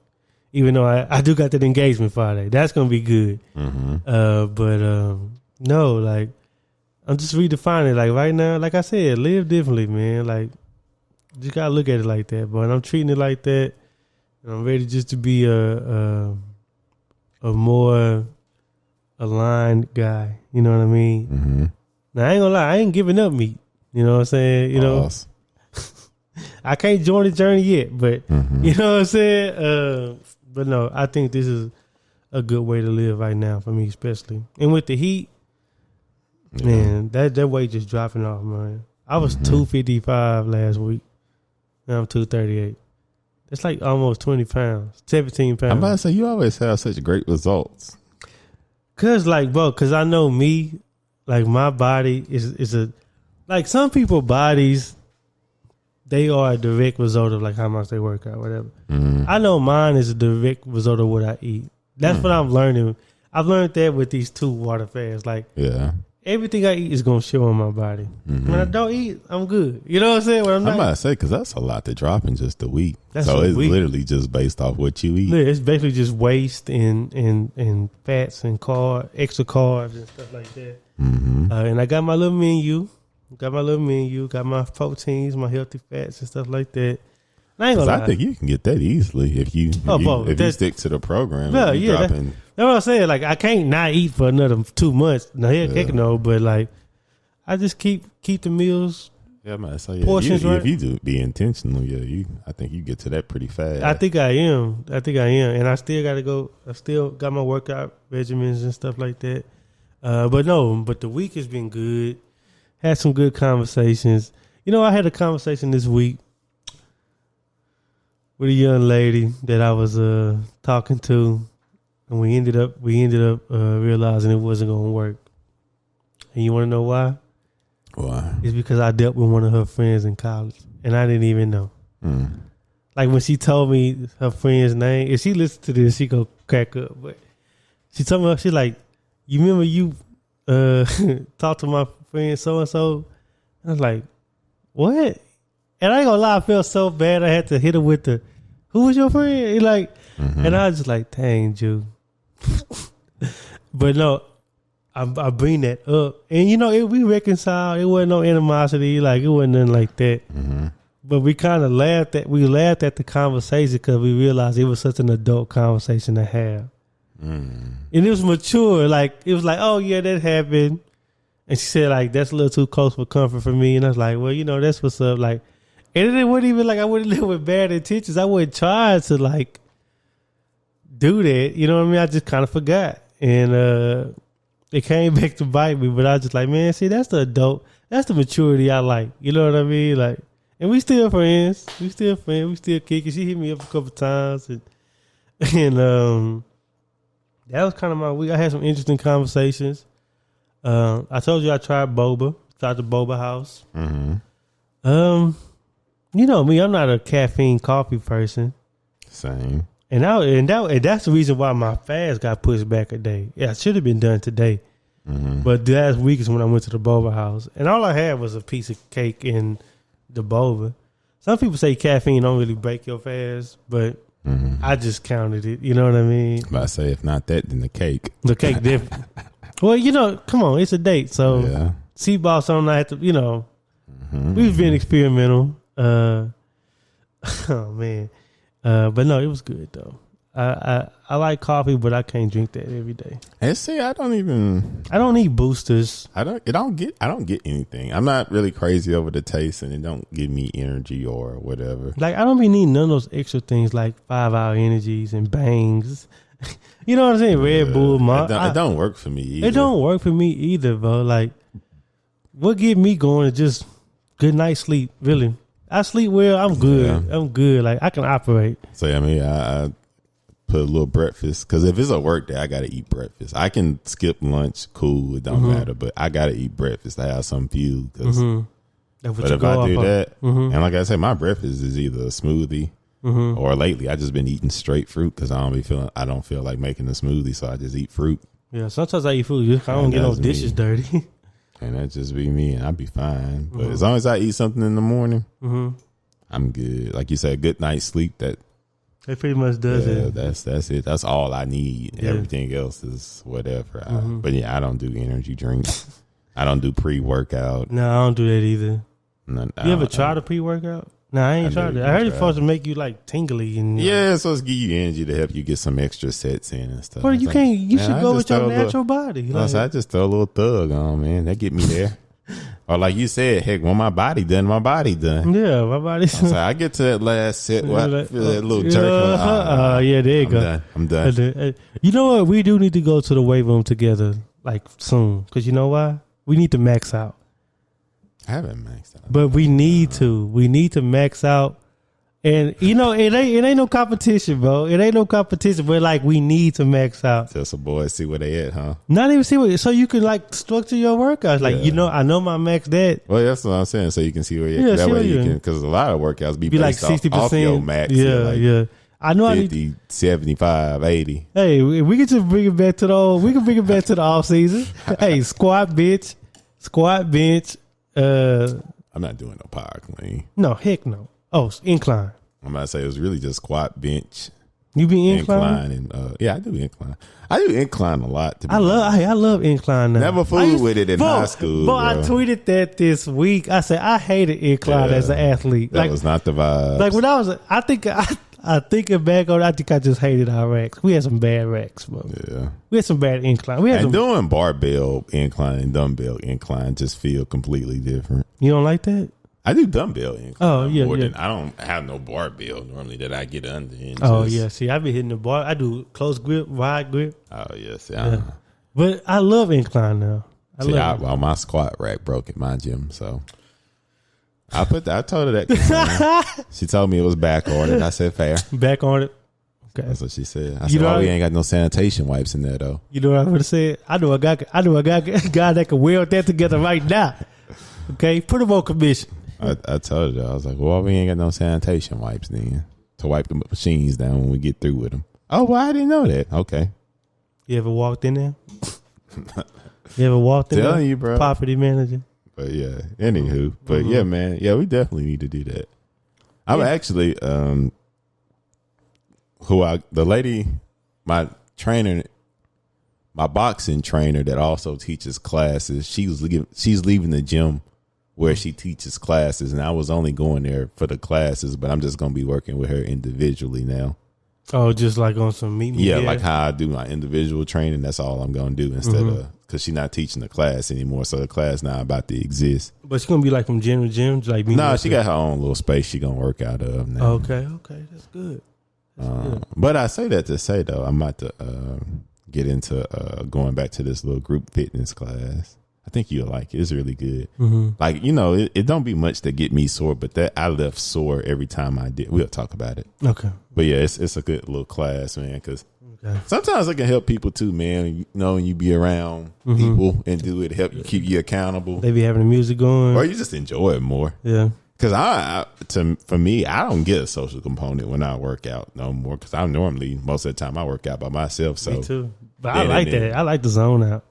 Even though I do got that engagement Friday. That's going to be good. No, like, I'm just redefining it. Like, right now, like I said, live differently, man. Like, just got to look at it like that. But I'm treating it like that. And I'm ready just to be a more aligned guy. You know what I mean? Now, I ain't going to lie. I ain't giving up meat. You know what I'm saying? You know? I can't join the journey yet, but you know what I'm saying? But no, I think this is a good way to live right now for me, especially. And with the heat, man, that weight just dropping off, man. I was 255 last week. Now I'm 238. It's like almost 20 pounds, 17 pounds. I'm about to say, you always have such great results. Cause I know me, like my body is like some people's bodies, they are a direct result of like how much they work out, whatever. I know mine is a direct result of what I eat. That's what I'm learning. I've learned that with these 2 water fasts. Like, everything I eat is going to show on my body. When I don't eat, I'm good. You know what I'm saying? When I'm about to say, because that's a lot to drop in just a week. So it's literally just based off what you eat. Yeah, it's basically just waste and fats and extra carbs and stuff like that. And I got my little menu. Got my proteins, my healthy fats and stuff like that. I ain't gonna lie. I think you can get that easily if you stick to the program. That's what I'm saying. Like, I can't not eat for another 2 months. No, heck no. But like, I just keep the meals. Yeah, man. So portions right. If you do be intentional, I think you get to that pretty fast. I think I am, and I still got to go. I still got my workout regimens and stuff like that. But the week has been good. Had some good conversations. You know, I had a conversation this week with a young lady that I was talking to, and we ended up realizing it wasn't going to work. And you want to know why? Why? It's because I dealt with one of her friends in college, and I didn't even know. Like, when she told me her friend's name, if she listened to this, she go crack up. But she told me, she's like, you remember you talked to my friend so-and-so? I was like, what? And I ain't gonna lie, I felt so bad I had to hit her with the, who was your friend? He like, and I was just like, dang, Jew. But no, I bring that up. And you know, we reconciled. It wasn't no animosity. Like, it wasn't nothing like that. But we kind of laughed at the conversation because we realized it was such an adult conversation to have. And it was mature. Like, it was like, oh yeah, that happened. And she said, like, that's a little too close for comfort for me. And I was like, well, you know, that's what's up. Like, and it wasn't even like I wouldn't live with bad intentions. I wouldn't try to like do that. You know what I mean? I just kind of forgot. And it came back to bite me. But I was just like, man, see, that's the adult. That's the maturity I like. You know what I mean? Like, and we still friends. We still kicking. She hit me up a couple times. And that was kind of my week. I had some interesting conversations. I told you I tried boba. Tried the boba house. You know me, I'm not a caffeine coffee person. Same. And that's the reason why my fast got pushed back a day. Yeah, it should have been done today. But last week is when I went to the boba house, and all I had was a piece of cake and the boba. Some people say caffeine don't really break your fast, but I just counted it. You know what I mean? I say if not that, then the cake. The cake different. Well, come on, it's a date, so Yeah. C-ball something I have to, we've been experimental. Oh man, but no, it was good though. I like coffee, but I can't drink that every day. And see, I don't need boosters. I don't get anything. I'm not really crazy over the taste, and it don't give me energy or whatever. Like I don't be needing none of those extra things like 5-hour energies and bangs. You know what I'm saying? Red Bull, it don't work for me either. It don't work for me either, bro. Like, what get me going is just good night's sleep. Really, I sleep well. I'm good. Yeah. I'm good. Like I can operate. So I put a little breakfast, because if it's a work day, I gotta eat breakfast. I can skip lunch, cool, it don't matter, but I gotta eat breakfast to have some fuel. But if I do that, and like I said, my breakfast is either a smoothie or lately I just been eating straight fruit because I don't feel like making a smoothie, so I just eat fruit. Yeah, sometimes I eat food. I don't get no dishes dirty. And that just be me, and I'd be fine. But as long as I eat something in the morning, I'm good. Like you said, good night's sleep. It pretty much does it. That's it. That's all I need. Yeah. Everything else is whatever. But I don't do energy drinks. I don't do pre-workout. No, I don't do that either. You ever tried a pre-workout? No, I ain't tried it. I heard it's supposed to make you like tingly and it's supposed to give you energy to help you get some extra sets in and stuff. Well, you can't. You should go with your natural body. Like, I just throw a little thug on, man. That get me there. Or like you said, heck, when my body done, my body done. Yeah, my body. I get to that last set, feel that little jerk. Yeah, there you go. I'm done. You know what? We do need to go to the weight room together, like soon. Because you know why? We need to max out. I haven't maxed out. But we need to. We need to max out. And it ain't no competition, bro. It ain't no competition, but like we need to max out. Just a boy see where they at, huh? Not even see so you can like structure your workouts. Like I know my max that. Well, that's what I'm saying. So you can see where you're at. That way you can, because a lot of workouts be based like 60%. Off your max. Yeah. I know 50, 75, 80. Hey, we can just bring it back to the off season. Hey, squat bench. I'm not doing no power clean. No, heck no. Oh, incline. I'm about to say it was really just squat, bench. You be incline? And I do incline. I do incline a lot. I love incline now. Never fooled with it in high school. But I tweeted that this week. I said I hated incline as an athlete. That was not the vibe. Like when I thinking back on it, I think I just hated our racks. We had some bad racks, bro. Yeah. We had some bad incline. Doing barbell incline and dumbbell incline just feel completely different. You don't like that? I do dumbbell incline. Oh, yeah. I don't have no barbell normally that I get under. See, I be hitting the bar. I do close grip, wide grip. Oh, yes. Yeah. But I love incline now. My squat rack broke at my gym, so I told her that. She told me it was back ordered. I said, fair. Back ordered? Okay. That's what she said. I said, we ain't got no sanitation wipes in there, though. You know what I would have said? I know a guy that can weld that together right now. Okay? Put him on commission. I told her, I was like, well, we ain't got no sanitation wipes then to wipe the machines down when we get through with them. Oh, well, I didn't know that. Okay. You ever walked in there? Telling you, bro. Property manager. But yeah, anywho. But yeah, man. Yeah, we definitely need to do that. I'm actually, the lady, my trainer, my boxing trainer that also teaches classes, she's leaving the gym where she teaches classes, and I was only going there for the classes, but I'm just going to be working with her individually now. Oh, just like on some meet me? Yeah, like how I do my individual training. That's all I'm going to do instead of, because she's not teaching the class anymore, so the class now about to exist. But she's going to be like from gym to gym? Like she got her own little space she going to work out of now. Okay, that's good. But I say that to say, though, I'm about to get into going back to this little group fitness class. I think you'll like it. It's really good. Like, it don't be much that get me sore, but that I left sore every time I did. We'll talk about it. Okay. But yeah, it's a good little class, man, because sometimes it can help people too, man. When you be around people and do it, help you keep you accountable. They be having the music going. Or you just enjoy it more. Yeah. Because for me, I don't get a social component when I work out no more, because I normally, most of the time, I work out by myself. So. Me too. But I like that. I like the zone out.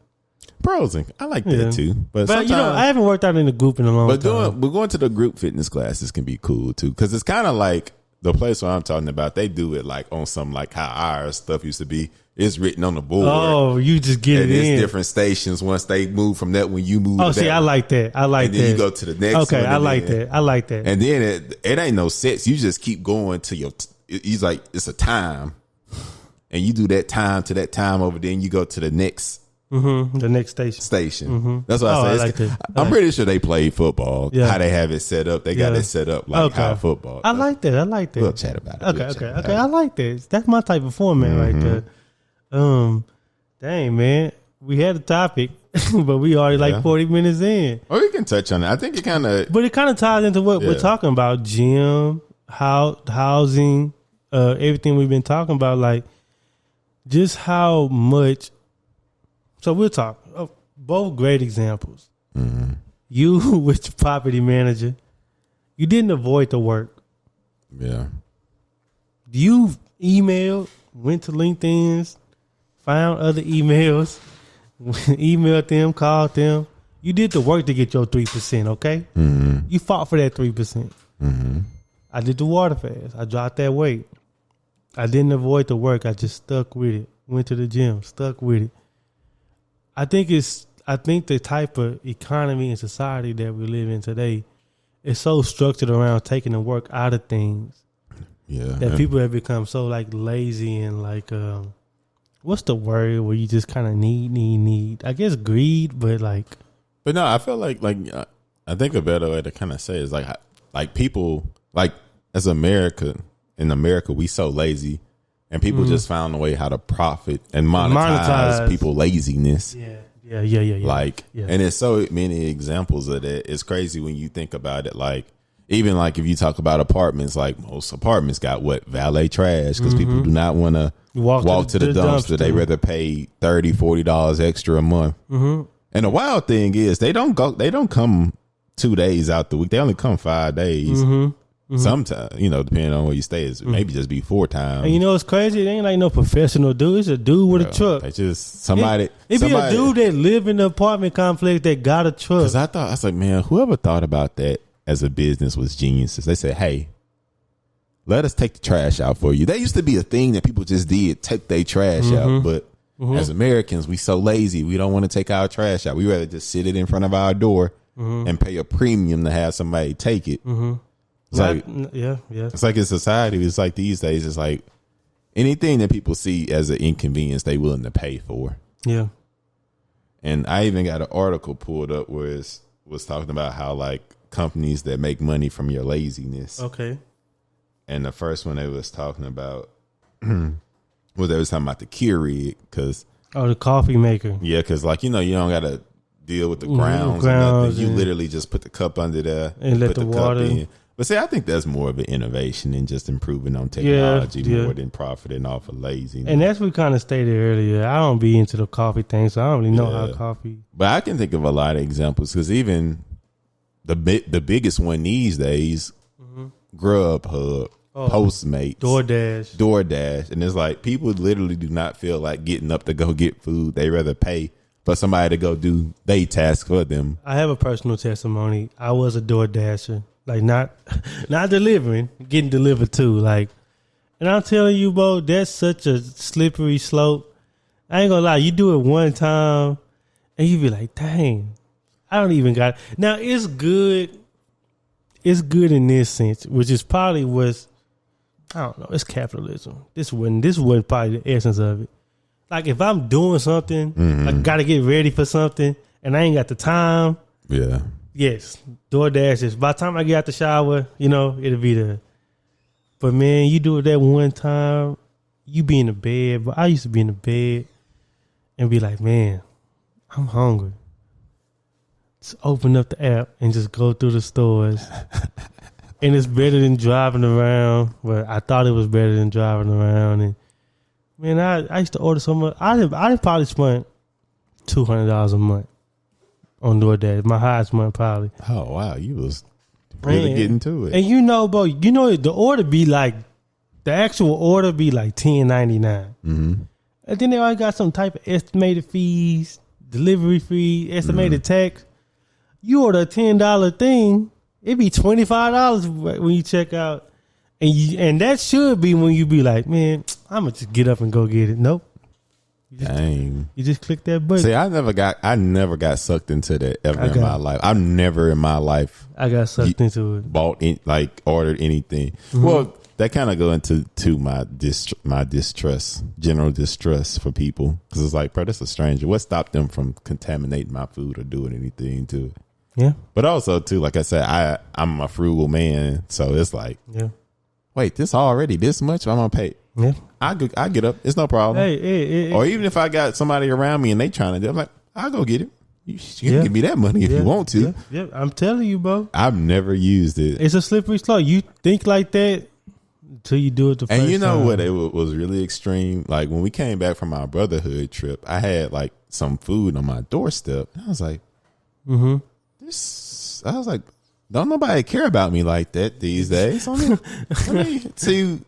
Pros, I like that too. But I haven't worked out in a group in a long time. But going to the group fitness classes can be cool too, because it's kind of like the place where I'm talking about. They do it like on some like how our stuff used to be. It's written on the board. Oh, you just get it in. It's different stations once they move from that when you move. Oh, to see, that I like that. I like and that. then you go to the next okay, one. I like that. I like that. And then it ain't no sets. You just keep going to your. He's like it's a time, and you do that time to that time over. Then you go to the next. The next station. That's what I say. I'm pretty sure they played football. Yeah. How they have it set up. They got it set up like how football. I like that. I like that. We'll chat about it. Okay. I like that. That's my type of format right there. Dang, man. We had a topic, but we already like 40 minutes in. Or we can touch on it. I think it kind of... But it kind of ties into what we're talking about. Gym, housing, everything we've been talking about. Like, just how much... So we'll talk. Both great examples. You with your property manager, you didn't avoid the work. Yeah. You emailed, went to LinkedIn's, found other emails, emailed them, called them. You did the work to get your 3%, okay? You fought for that 3%. I did the water fast. I dropped that weight. I didn't avoid the work. I just stuck with it. Went to the gym, stuck with it. I think the type of economy and society that we live in today is so structured around taking the work out of things. Yeah. That people have become so like lazy and like what's the word where you just kind of need? I guess greed, but like. But no, I feel like I think a better way to kind of say it is like people like as in America we so lazy. And people just found a way how to profit and monetize people laziness. Yeah. Like, and there's so many examples of that. It's crazy when you think about it. Like, even like if you talk about apartments, like most apartments got valet trash because people do not want to walk to the dumpster. They rather pay $30, $40 extra a month. And the wild thing is they don't come 2 days out the week. They only come 5 days. Sometimes, depending on where you stay, it's maybe just be 4 times. And you know what's crazy? It ain't like no professional dude. It's a dude with a truck. It's just somebody. It be a dude that live in the apartment complex that got a truck. Because I was like, man, whoever thought about that as a business was geniuses. They said, hey, let us take the trash out for you. That used to be a thing that people just did, take their trash out. But as Americans, we so lazy. We don't want to take our trash out. We rather just sit it in front of our door and pay a premium to have somebody take it. It's like, it's like in society, it's like these days, it's like anything that people see as an inconvenience, they willing to pay for. Yeah. And I even got an article pulled up where it was talking about how like companies that make money from your laziness. Okay. And the first one they was talking about was they was talking about the Keurig because the coffee maker. Yeah, because like you don't got to deal with the grounds and nothing. You literally just put the cup under there and let the water in. But see, I think that's more of an innovation than just improving on technology more than profiting off of laziness. And that's what we kind of stated earlier. I don't be into the coffee thing, so I don't really know how coffee. But I can think of a lot of examples because even the biggest one these days, Grubhub, Postmates, DoorDash. And it's like people literally do not feel like getting up to go get food. They rather pay for somebody to go do they task for them. I have a personal testimony. I was a DoorDasher. Like not delivering, getting delivered to. Like, and I'm telling you, bro, that's such a slippery slope. I ain't gonna lie, you do it one time, and you be like, dang, I don't even got it. Now it's good. It's good in this sense, which is probably what's I don't know. It's capitalism. This wasn't probably the essence of it. Like if I'm doing something, like got to get ready for something, and I ain't got the time. Yeah. Yes, DoorDash is. By the time I get out the shower, it'll be there. But man, you do it that one time, you be in the bed. But I used to be in the bed and be like, man, I'm hungry. Just open up the app and just go through the stores. And it's better than driving around. Well, I thought it was better than driving around. And man, I used to order so much. I probably spent $200 a month on DoorDash. My highest month probably. Oh wow, you was really getting to it. And bro, the order be like the actual order be like $10.99. And then they always got some type of estimated fees, delivery fee, estimated tax. You order a $10 thing, it be $25 when you check out, and that should be when you be like, man, I'm gonna just get up and go get it. Nope. Dang. You just click that button. See, I never got sucked into that ever in my life. I've never in my life I got sucked into it. Ordered anything. Mm-hmm. Well, that kind of go into my distrust, general distrust for people, because it's like, bro, that's a stranger. What stopped them from contaminating my food or doing anything to it? Yeah. But also too, like I said, I'm a frugal man, so it's like, yeah. Wait, this already this much? I'm gonna pay. Yeah. I get up. It's no problem. Hey, or even if I got somebody around me and they trying to do it, I'm like, I'll go get it. You can give me that money if you want to. Yeah. I'm telling you, bro. I've never used it. It's a slippery slope. You think like that until you do it the first time. And you know what? It was really extreme. Like when we came back from our brotherhood trip, I had like some food on my doorstep. I was like, I was like, don't nobody care about me like that these days. Let me see.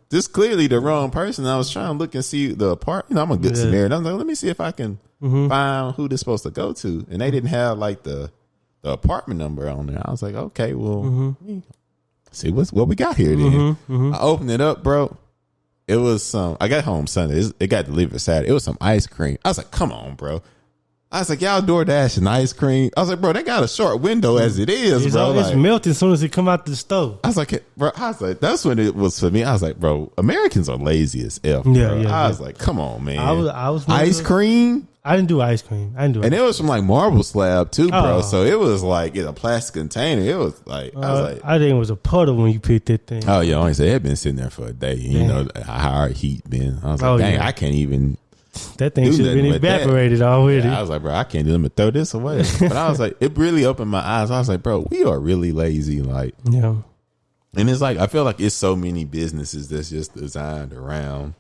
This clearly the wrong person. I was trying to look and see the apartment. I'm a good Samaritan. I was like, let me see if I can find who this supposed to go to. And they didn't have like the apartment number on there. I was like, okay, well, see what we got here then. I opened it up, bro. It was I got home Sunday. It got delivered Saturday. It was some ice cream. I was like, come on, bro. I was like, y'all DoorDash and ice cream. I was like, bro, they got a short window as it is, bro. It's melting as soon as it come out the stove. I was like, bro, that's when it was for me. I was like, bro, Americans are lazy as F, bro. I was like, come on, man. I was ice cream? I didn't do ice cream. And it was from like marble slab too, bro. So it was like in a plastic container. It was like, I was like, I think it was a puddle when you picked that thing. Oh, yeah. I said it had been sitting there for a day. You know, how hard heat been. I was like, dang, I can't even. That thing should have been evaporated already. Yeah, I was like, bro, I can't do them and throw this away. But I was like, it really opened my eyes. I was like, bro, we are really lazy. Like, yeah. And it's like, I feel like it's so many businesses that's just designed around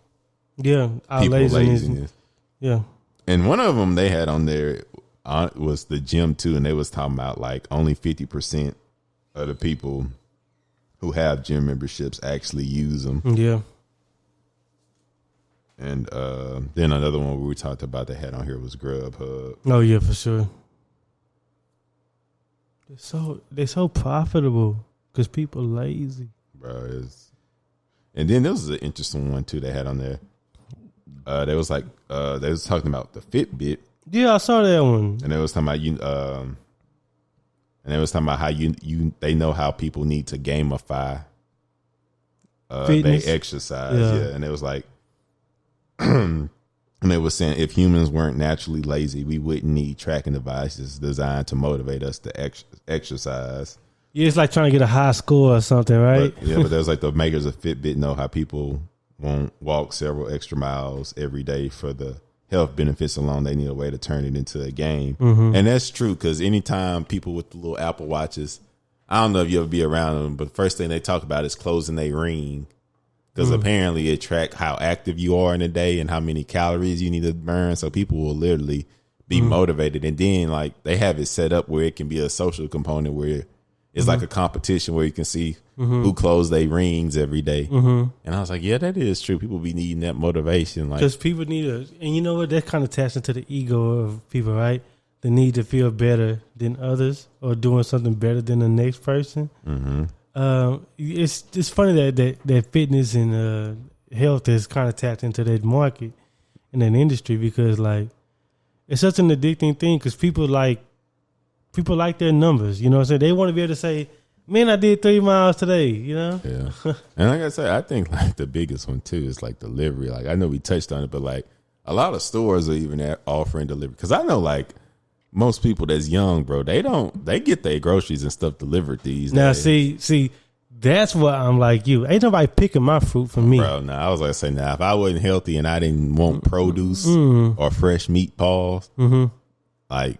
our people laziness. Yeah. And one of them they had on there was the gym too. And they was talking about like only 50% of the people who have gym memberships actually use them. Yeah. And then another one we talked about they had on here was Grubhub. Oh yeah, for sure. They're so profitable because people lazy, bro. And then there was an interesting one too they had on there. They was like they was talking about the Fitbit. Yeah, I saw that one. And they was talking about and they was talking about how they know how people need to gamify they exercise. Yeah, and it was like. And they were saying if humans weren't naturally lazy, we wouldn't need tracking devices designed to motivate us to exercise. Yeah, it's like trying to get a high score or something, right? But there's like the makers of Fitbit know how people won't walk several extra miles every day for the health benefits alone. They need a way to turn it into a game. And that's true because anytime people with the little Apple Watches, I don't know if you ever be around them, but the first thing they talk about is closing their ring. Because apparently it tracks how active you are in a day and how many calories you need to burn. So people will literally be motivated. And then like they have it set up where it can be a social component where it's like a competition where you can see who close their rings every day. And I was like, yeah, that is true. People be needing that motivation. Like, because people need and you know what? That kind of taps into the ego of people, right? The need to feel better than others or doing something better than the next person. It's funny that fitness and health has kind of tapped into that market in that industry because like it's such an addicting thing because people like their numbers. You know what I'm saying? They want to be able to say, man, I did 3 miles today, you know? Yeah. And like I said, I think like the biggest one too is like delivery. Like I know we touched on it, but like a lot of stores are even offering delivery. Because I know like most people that's young, bro, they get their groceries and stuff delivered these days. Now, see, that's what I'm like you. Ain't nobody picking my fruit for me. Bro, I was like say, if I wasn't healthy and I didn't want produce or fresh meat paws, like,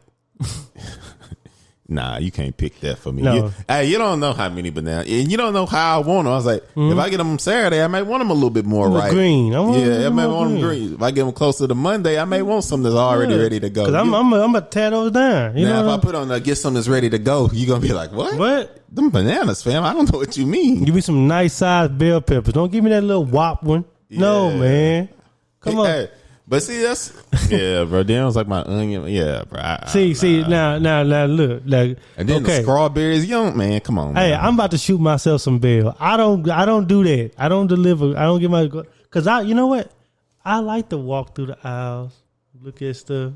nah, you can't pick that for me. No. You don't know how many bananas, and you don't know how I want them. I was like, if I get them Saturday, I might want them a little bit more ripe. Green. I might want them green. If I get them closer to Monday, I may want some that's already ready to go. Because I'm going to tear those down. Now, if I put on get some that's ready to go, you're going to be like, what? What? Them bananas, fam. I don't know what you mean. Give me some nice sized bell peppers. Don't give me that little wop one. Yeah. No, man. Come on. Hey, but see, that's bro. Then it was like my onion. Yeah, bro. Now, look, like, and then the strawberries, man. Come on. Hey, man. I'm about to shoot myself some bell. I don't do that. I don't deliver. I don't get my because you know what? I like to walk through the aisles, look at stuff.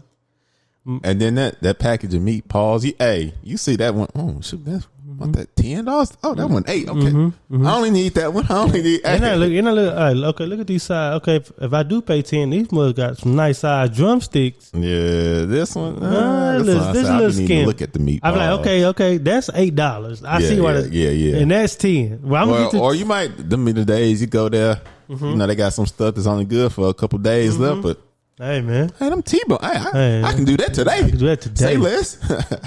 And then that package of meat, pause. You see that one? Oh, shoot, that's what, that $10? Oh, that one $8. Okay, I only need that one. I only need. And I look. Okay, look at these sides. Okay, if I do pay $10, these must got some nice size drumsticks. Yeah, this one. This little skin. Look at the meat. I'm like, okay, that's $8. I see why. Yeah, and that's 10. Well, or you might. Them be the days you go there. You know, they got some stuff that's only good for a couple days left, but. Hey man, them T-bone. I can do that today. I can do that today. Say less.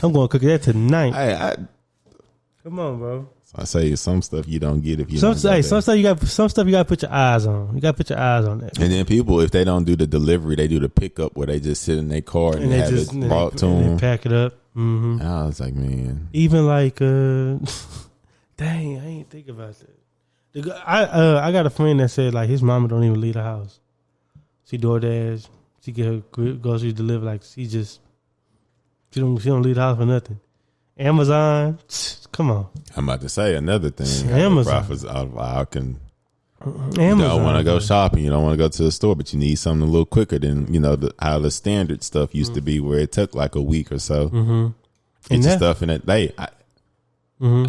I'm going to cook that tonight. Come on, bro. So I say some stuff you don't get if you. Some stuff you got to put your eyes on. You got to put your eyes on that. And then people, if they don't do the delivery, they do the pickup where they just sit in their car and have it brought to them. They pack it up. And I was like, man. Even like, dang, I ain't think about that. I got a friend that said like his mama don't even leave the house. She DoorDash. She get her groceries delivered. Like she don't leave the house for nothing. Amazon, come on. I'm about to say another thing. Amazon. Profits out of I can. Amazon. You don't want to go shopping. You don't want to go to the store, but you need something a little quicker than how the standard stuff used to be, where it took like a week or so. Get your stuff in it.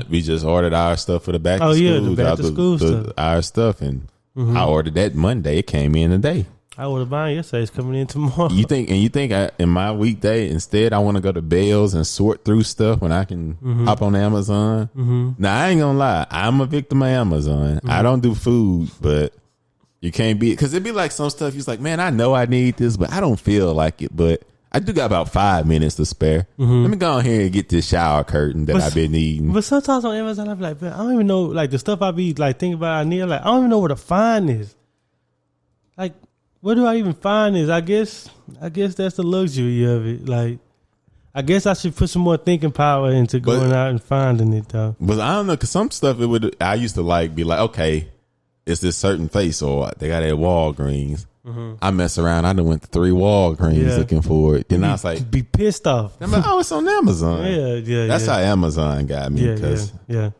We just ordered our stuff for the back to school. The back to school stuff. Our stuff, and I ordered that Monday. It came in today. I ordered mine yesterday. It's coming in tomorrow. You think in my weekday instead I want to go to Bales and sort through stuff when I can hop on Amazon? Now I ain't gonna lie, I'm a victim of Amazon. I don't do food, but you can't be, because it'd be like some stuff you're like, man, I know I need this, but I don't feel like it. But I do got about 5 minutes to spare. Let me go in here and get this shower curtain that I've been needing. But sometimes on Amazon I be like, man, I don't even know, like the stuff I be like thinking about I need, like I don't even know where to find this. Like, where do I even find this? I guess that's the luxury of it. Like, I guess I should put some more thinking power into going out and finding it, though. But I don't know, because some stuff I used to be like, okay, it's this certain place, or they got it at Walgreens. I mess around. I done went to 3 Walgreens looking for it. Then I was like, be pissed off. I'm like, oh, it's on Amazon. Yeah. That's how Amazon got me. Yeah.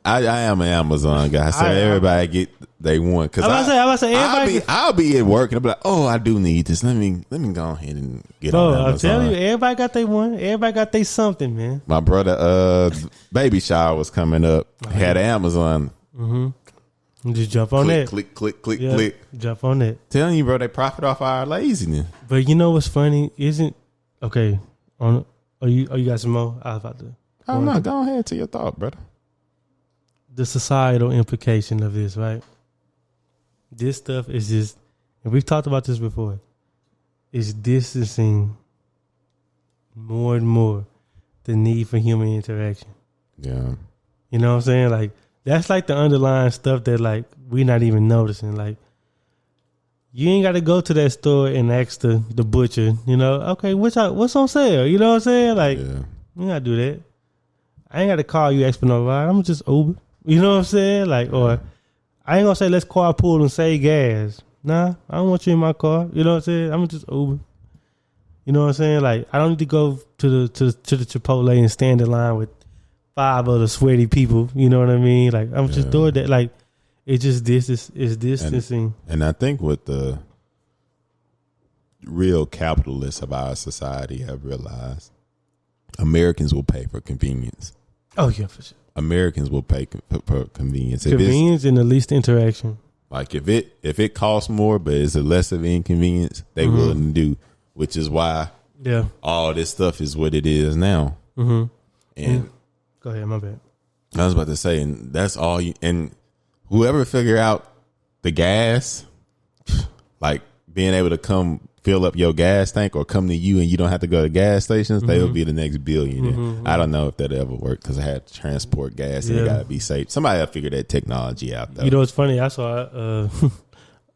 I am an Amazon guy, so everybody get they want. Cause I'll be at work and I'll be like, oh, I do need this. Let me go ahead and get on Amazon. I'm telling you, everybody got their one. Everybody got their something, man. My brother, baby shower was coming up. Had Amazon. Just jump on that. Click. Jump on that. Telling you, bro, they profit off our laziness. But you know what's funny? Okay. You got some more? I was about to. Oh no, go ahead to your thought, brother. The societal implication of this, right? This stuff is just, and we've talked about this before, is distancing more and more the need for human interaction. Yeah. You know what I'm saying? Like, that's like the underlying stuff that like we're not even noticing. Like, you ain't got to go to that store and ask the butcher, okay, what's on sale? You know what I'm saying? Like, you got to do that. I ain't got to call you, ask for no ride. I'm just Uber. You know what I'm saying? Like, or I ain't gonna say let's carpool and save gas. Nah, I don't want you in my car. You know what I'm saying? I'm just Uber. You know what I'm saying? Like, I don't need to go to the Chipotle and stand in line with 5 other sweaty people. You know what I mean? Like, I'm just doing that. Like, it's just distancing. And I think what the real capitalists of our society have realized, Americans will pay for convenience. Oh yeah, for sure. Americans will pay for convenience. Convenience and the least interaction. Like if it costs more, but it's a less of an inconvenience, they willing to do. Which is why all this stuff is what it is now. And go ahead, my bad. I was about to say, and that's all you. And whoever figure out the gas, like being able to come fill up your gas tank or come to you and you don't have to go to gas stations, they will be the next billionaire. I don't know if that'll ever work because I had to transport gas and it got to be safe. Somebody will figure that technology out, though. You know what's funny? I saw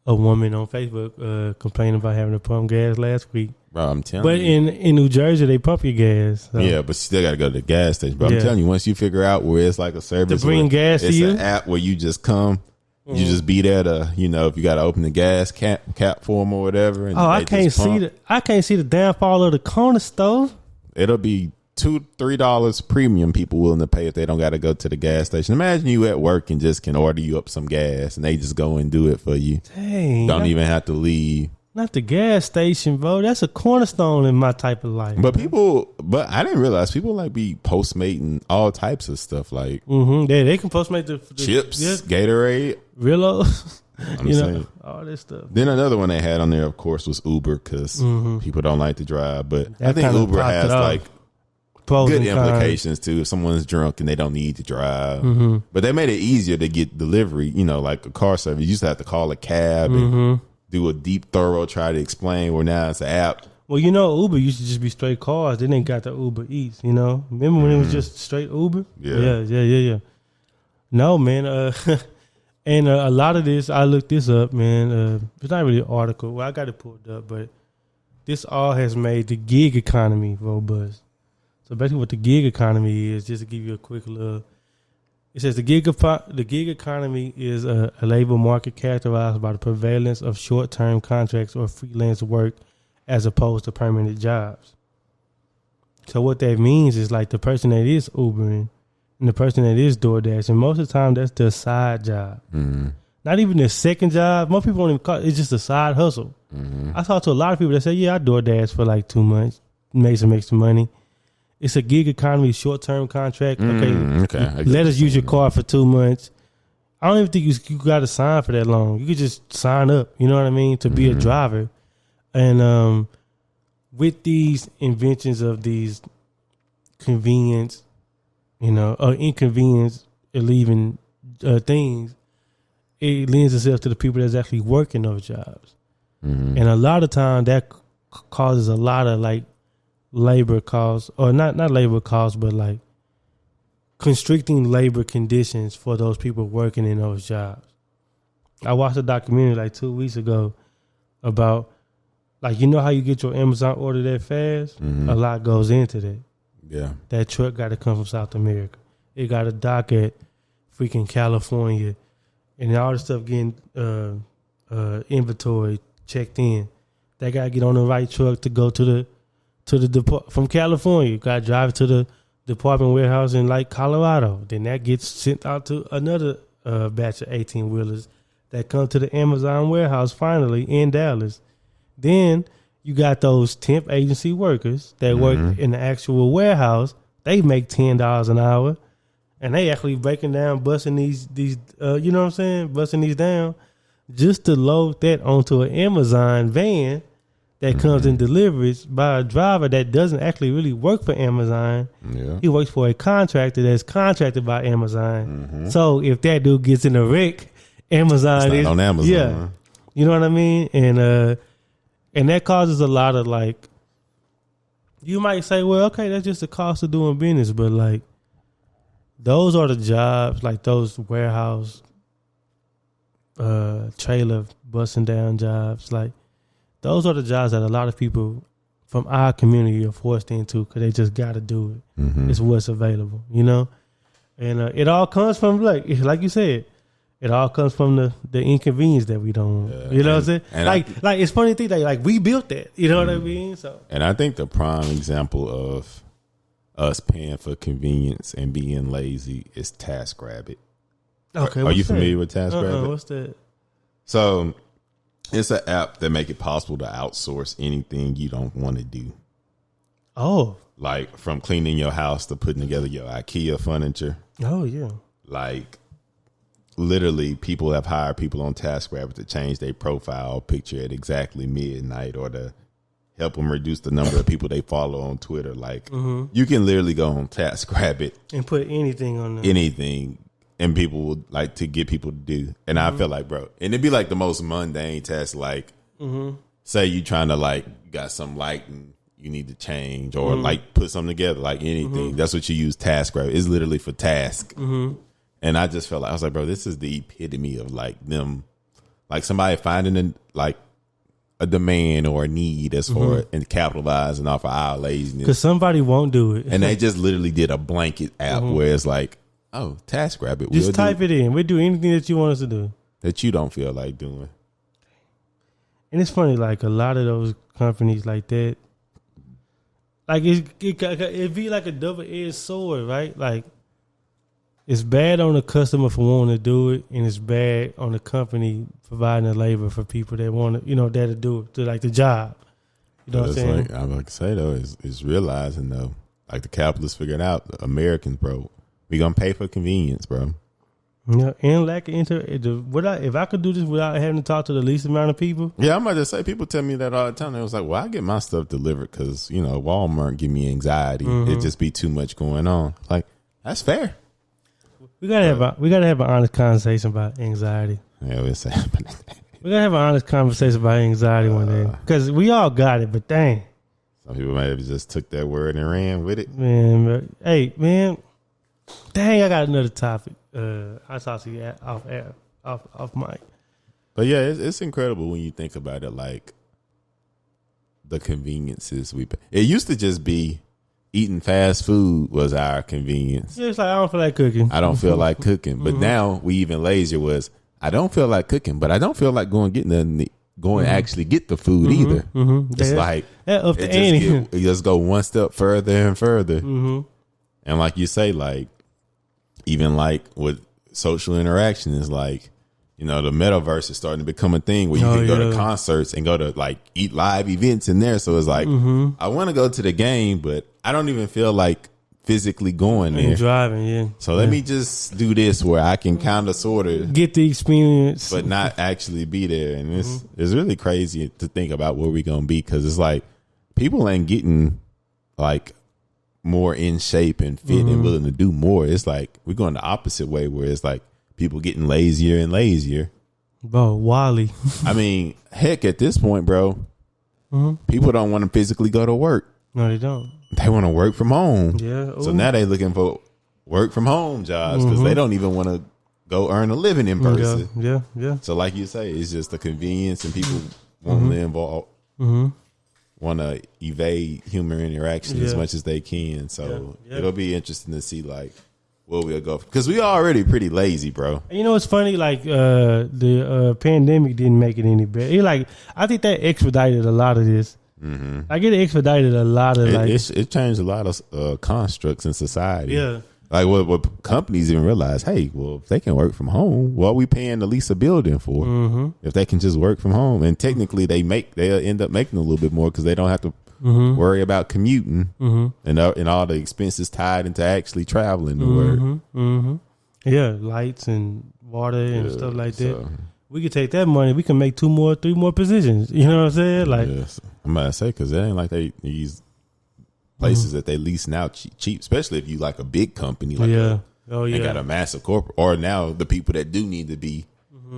a woman on Facebook complaining about having to pump gas last week. Bro, I'm telling you. But in New Jersey, they pump your gas. So. Yeah, but you still got to go to the gas station. But I'm telling you, once you figure out where it's like a service to bring gas to you, it's an app where you just come. You just be there to, if you got to open the gas cap for them or whatever. And I can't see the downfall of the corner stove. It'll be $2-3 premium people willing to pay if they don't got to go to the gas station. Imagine you at work and just can order you up some gas and they just go and do it for you. Dang, don't even have to leave. Not the gas station, bro. That's a cornerstone in my type of life. But I didn't realize people like be Postmating all types of stuff like they can Postmate the chips, Gatorade, Rillo, saying. All this stuff. Then another one they had on there, of course, was Uber because people don't like to drive. But That I think Uber has like pros good and implications too. If someone's drunk and they don't need to drive, but they made it easier to get delivery. Like a car service, you used to have to call a cab and do a deep, thorough try to explain. Where now it's an app. Well, Uber used to just be straight cars. Then they got the Uber Eats. Remember when it was just straight Uber? Yeah. No, man. And a lot of this, I looked this up, man. It's not really an article. Well, I got it pulled up, but this all has made the gig economy robust. So basically what the gig economy is, just to give you a quick little, it says the gig economy is a labor market characterized by the prevalence of short-term contracts or freelance work as opposed to permanent jobs. So what that means is like the person that is Ubering and the person that is DoorDash, and most of the time that's their side job. Not even their second job. Most people don't even call it. It's just a side hustle. I talk to a lot of people that say, yeah, I DoorDash for like 2 months, made some extra money. It's a gig economy, short-term contract. Okay. Let us use your car for 2 months. I don't even think you got to sign for that long. You could just sign up, you know what I mean, to be a driver. And with these inventions of these convenience, or inconvenience relieving things, it lends itself to the people that's actually working those jobs. And a lot of time that causes a lot of like labor costs, or not labor costs, but like constricting labor conditions for those people working in those jobs. I watched a documentary like 2 weeks ago about like, how you get your Amazon order that fast? A lot goes into that. Yeah. That truck got to come from South America. It got to dock at freaking California, and all the stuff getting inventory checked in. They got to get on the right truck to go to the from California. Got to drive it to the department warehouse in like Colorado. Then that gets sent out to another batch of 18-wheelers that come to the Amazon warehouse finally in Dallas. Then you got those temp agency workers that work in the actual warehouse. They make $10 an hour, and they actually breaking down, busting these you know what I'm saying, busting these down just to load that onto an Amazon van that comes in deliveries by a driver that doesn't actually really work for Amazon. Yeah. He works for a contractor that's contracted by Amazon. So if that dude gets in a wreck, Amazon is on Amazon. Yeah, you know what I mean, and that causes a lot of like, you might say, well, okay, that's just the cost of doing business. But like, those are the jobs, like those warehouse, trailer busting down jobs. Like, those are the jobs that a lot of people from our community are forced into because they just got to do it. It's what's available, And it all comes from, like you said, it all comes from the inconvenience that we don't want. You know what I'm saying? Like it's funny to think that like we built that. You know what I mean? So, and I think the prime example of us paying for convenience and being lazy is TaskRabbit. Okay, are you familiar with TaskRabbit? What's that? So it's an app that make it possible to outsource anything you don't want to do. Oh, like from cleaning your house to putting together your IKEA furniture. Oh yeah, like. Literally, people have hired people on TaskRabbit to change their profile picture at exactly midnight, or to help them reduce the number of people they follow on Twitter. Like, you can literally go on TaskRabbit and put anything on there. Anything, and people would like to get people to do. And I feel like, bro, and it'd be like the most mundane task. Like, say you trying to like got some lighting you need to change, or like put something together, like anything. That's what you use TaskRabbit. It's literally for task. And I just felt like, I was like, bro, this is the epitome of like them, like somebody finding a demand or a need as for it and capitalizing off of our laziness. Because somebody won't do it. And they just literally did a blanket app where it's like, oh, TaskRabbit. Just type it in. We'll do anything that you want us to do. That you don't feel like doing. And it's funny, like a lot of those companies like that, like it be like a double-edged sword, right? Like, it's bad on the customer for wanting to do it, and it's bad on the company providing the labor for people that want to, that to do it, to like the job. You know what I'm saying? Like, I'm like to say though, is realizing though, like the capitalists figured out, Americans, bro, we gonna pay for convenience, bro. Yeah, and lack of if I could do this without having to talk to the least amount of people. Yeah, I'm about to say, people tell me that all the time. They was like, well, I get my stuff delivered because, Walmart give me anxiety. It just be too much going on. Like, that's fair. We gotta have an honest conversation about anxiety. Yeah, it's happening. We gotta have an honest conversation about anxiety one day, because we all got it. But dang, some people might have just took that word and ran with it. Man, hey, man, dang, I got another topic. I'll talk to you off mic. But yeah, it's incredible when you think about it. Like the conveniences we pay. It used to just be eating fast food was our convenience. Yeah, it's like I don't feel like cooking. I don't feel like cooking. But now we even lazier was I don't feel like cooking, but I don't feel like going actually get the food either. It's like it just go one step further and further. And like you say, like even like with social interaction is like, the metaverse is starting to become a thing where you can go to concerts and go to like eat live events in there. So it's like, I want to go to the game, but I don't even feel like physically going there. Driving, yeah. So let me just do this where I can kind of sort of get the experience, but not actually be there. And it's really crazy to think about where we're going to be, because it's like people ain't getting like more in shape and fit and willing to do more. It's like we're going the opposite way, where it's like people getting lazier and lazier. Bro, Wally. I mean, heck, at this point, bro, people don't want to physically go to work. No, they don't. They want to work from home. Yeah. Ooh. So now they looking for work from home jobs because they don't even want to go earn a living in person. Yeah. So like you say, it's just the convenience, and people want to involve, want to evade human interaction as much as they can. So it'll be interesting to see like where we'll go, because we already pretty lazy, bro. You know, it's funny, like the pandemic didn't make it any better. I think that expedited a lot of this. I get expedited a lot of it changed a lot of constructs in society. Yeah. Like what companies even realize, hey, well, if they can work from home, what are we paying to lease a building for? If they can just work from home, and technically they'll end up making a little bit more because they don't have to worry about commuting and all the expenses tied into actually traveling to work. Yeah, lights and water and stuff like that. We could take that money. We can make 3 more positions. You know what I'm saying? Like, I'm about to say, because it ain't like these places that they leasing out cheap, especially if you like a big company. Like they got a massive corporate. Or now the people that do need to be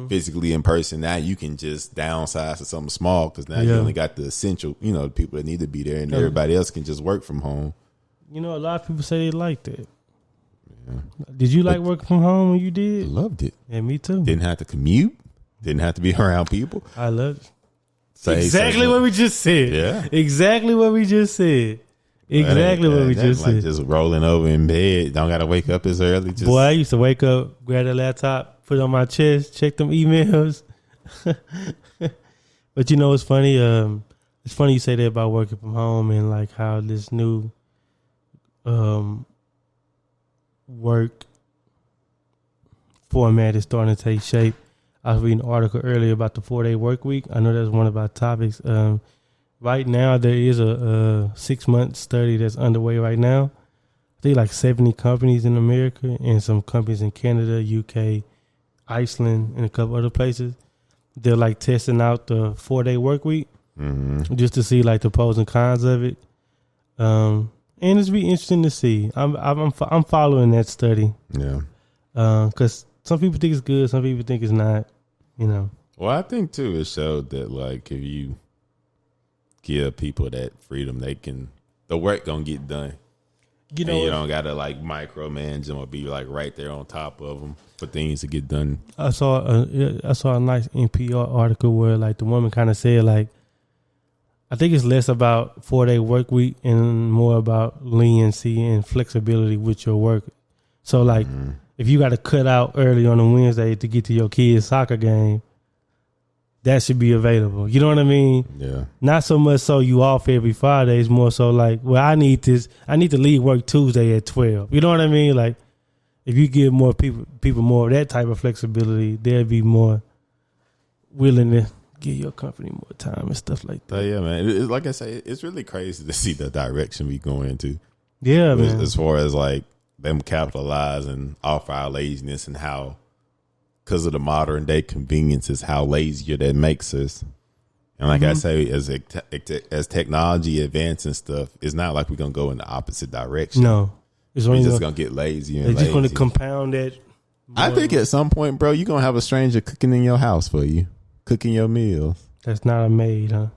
physically in person, now you can just downsize to something small, because now you only got the essential, the people that need to be there, and everybody else can just work from home. A lot of people say they like that. Yeah. Did you like working from home when you did? Loved it. Yeah, me too. Didn't have to commute. Didn't have to be around people. I loved it. Exactly what we just said. Yeah. Exactly what we just said. Exactly what we just said. Just rolling over in bed. Don't got to wake up as early. Boy, I used to wake up, grab the laptop, put it on my chest, check them emails. But it's funny. It's funny you say that about working from home, and like how this new work format is starting to take shape. I was reading an article earlier about the 4-day work week. I know that's one of our topics. Right now, there is a 6-month study that's underway right now. I think like 70 companies in America and some companies in Canada, UK, Iceland, and a couple other places. They're like testing out the 4-day work week just to see like the pros and cons of it. And it's be interesting to see. I'm following that study. Yeah. Because some people think it's good, some people think it's not. Well, I think too it showed that like if you give people that freedom, the work gonna get done. You don't gotta like micromanage them or be like right there on top of them for things to get done. I saw a nice NPR article where like the woman kind of said like, I think it's less about 4-day work week and more about leniency and flexibility with your work. So like, if you got to cut out early on a Wednesday to get to your kid's soccer game, that should be available. You know what I mean? Yeah. Not so much so you off every Friday. It's more so like, well, I need to leave work Tuesday at 12. You know what I mean? Like, if you give more people more of that type of flexibility, they'll be more willing to give your company more time and stuff like that. Oh yeah, man. It's like I say, it's really crazy to see the direction we going into. Yeah, man. As far as like them capitalizing off our laziness and how, because of the modern day conveniences, how lazier that makes us. And like I say, as technology advances and stuff, it's not like we're gonna go in the opposite direction. No, we're just gonna get lazier. They're just gonna compound that. I think at some point, bro, you're gonna have a stranger cooking in your house for you, cooking your meals. That's not a maid, huh?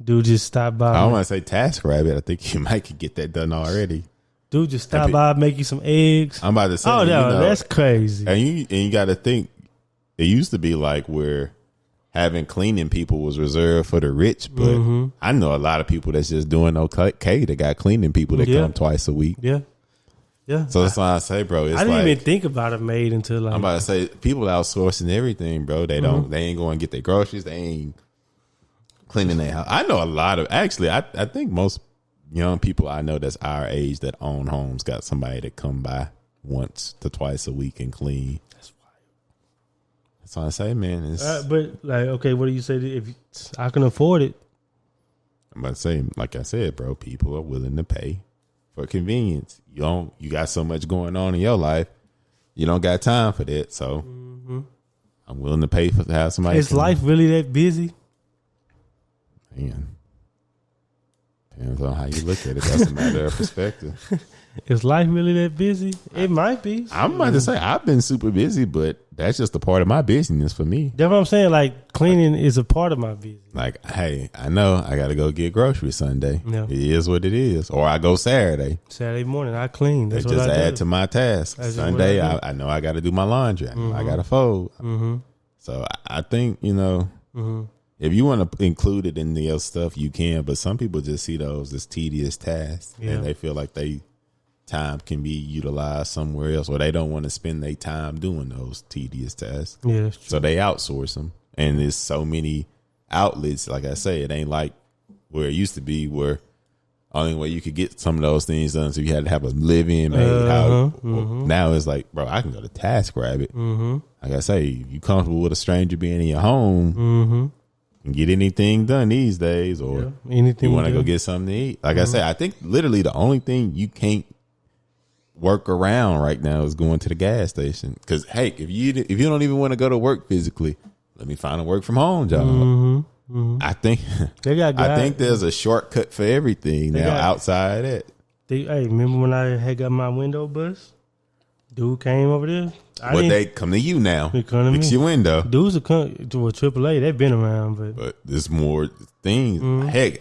Dude just stop by. I don't want to say TaskRabbit. I think you might could get that done already. Dude just stop by, make you some eggs. I'm about to say, oh no, that's crazy. And you got to think, it used to be like where having cleaning people was reserved for the rich, but I know a lot of people that's just doing okay. They got cleaning people that come twice a week. Yeah. Yeah. So that's why I say, bro, it's I didn't even think about a maid until like, I'm about to say, people outsourcing everything, bro. They they ain't going to get their groceries. They ain't cleaning their house. I know a lot of, actually, I think most young people I know that's our age that own homes got somebody that come by once to twice a week and clean. That's wild. That's what I say, man. But like, okay, what do you say if I can afford it? I'm about to say, like I said, bro, people are willing to pay for convenience. You got so much going on in your life, you don't got time for that. So I'm willing to pay to have somebody. Is life really that busy? Man, depends on how you look at it. That's a matter of perspective. Is life really that busy? It might be. I'm about to say I've been super busy, but that's just a part of my business for me. That's what I'm saying. Like cleaning is a part of my business. Like, hey, I know I got to go get groceries Sunday. Yeah. It is what it is. Or I go Saturday. Saturday morning, I clean. That's what just I add do. to my task. That's Sunday, I know I got to do my laundry. I know I got to fold. So I think, if you want to include it in your stuff, you can. But some people just see those as tedious tasks, and they feel like they time can be utilized somewhere else, or they don't want to spend their time doing those tedious tasks. Yeah, that's true. So they outsource them, and there's so many outlets. Like I say, it ain't like where it used to be, where only way you could get some of those things done, so you had to have a live-in made. Now it's like, bro, I can go to TaskRabbit. Like I say, you comfortable with a stranger being in your home? And get anything done these days, or anything you want to go get something to eat. Like I say, I think literally the only thing you can't work around right now is going to the gas station. Because hey, if you don't even want to go to work physically, let me find a work from home job. I think I think there's a shortcut for everything now outside of that. Hey, remember when I had got my window bust? Dude came over there. They come to you now. They come to fix me. your window. Dudes will come to a AAA. They've been around, but there's more things. Heck,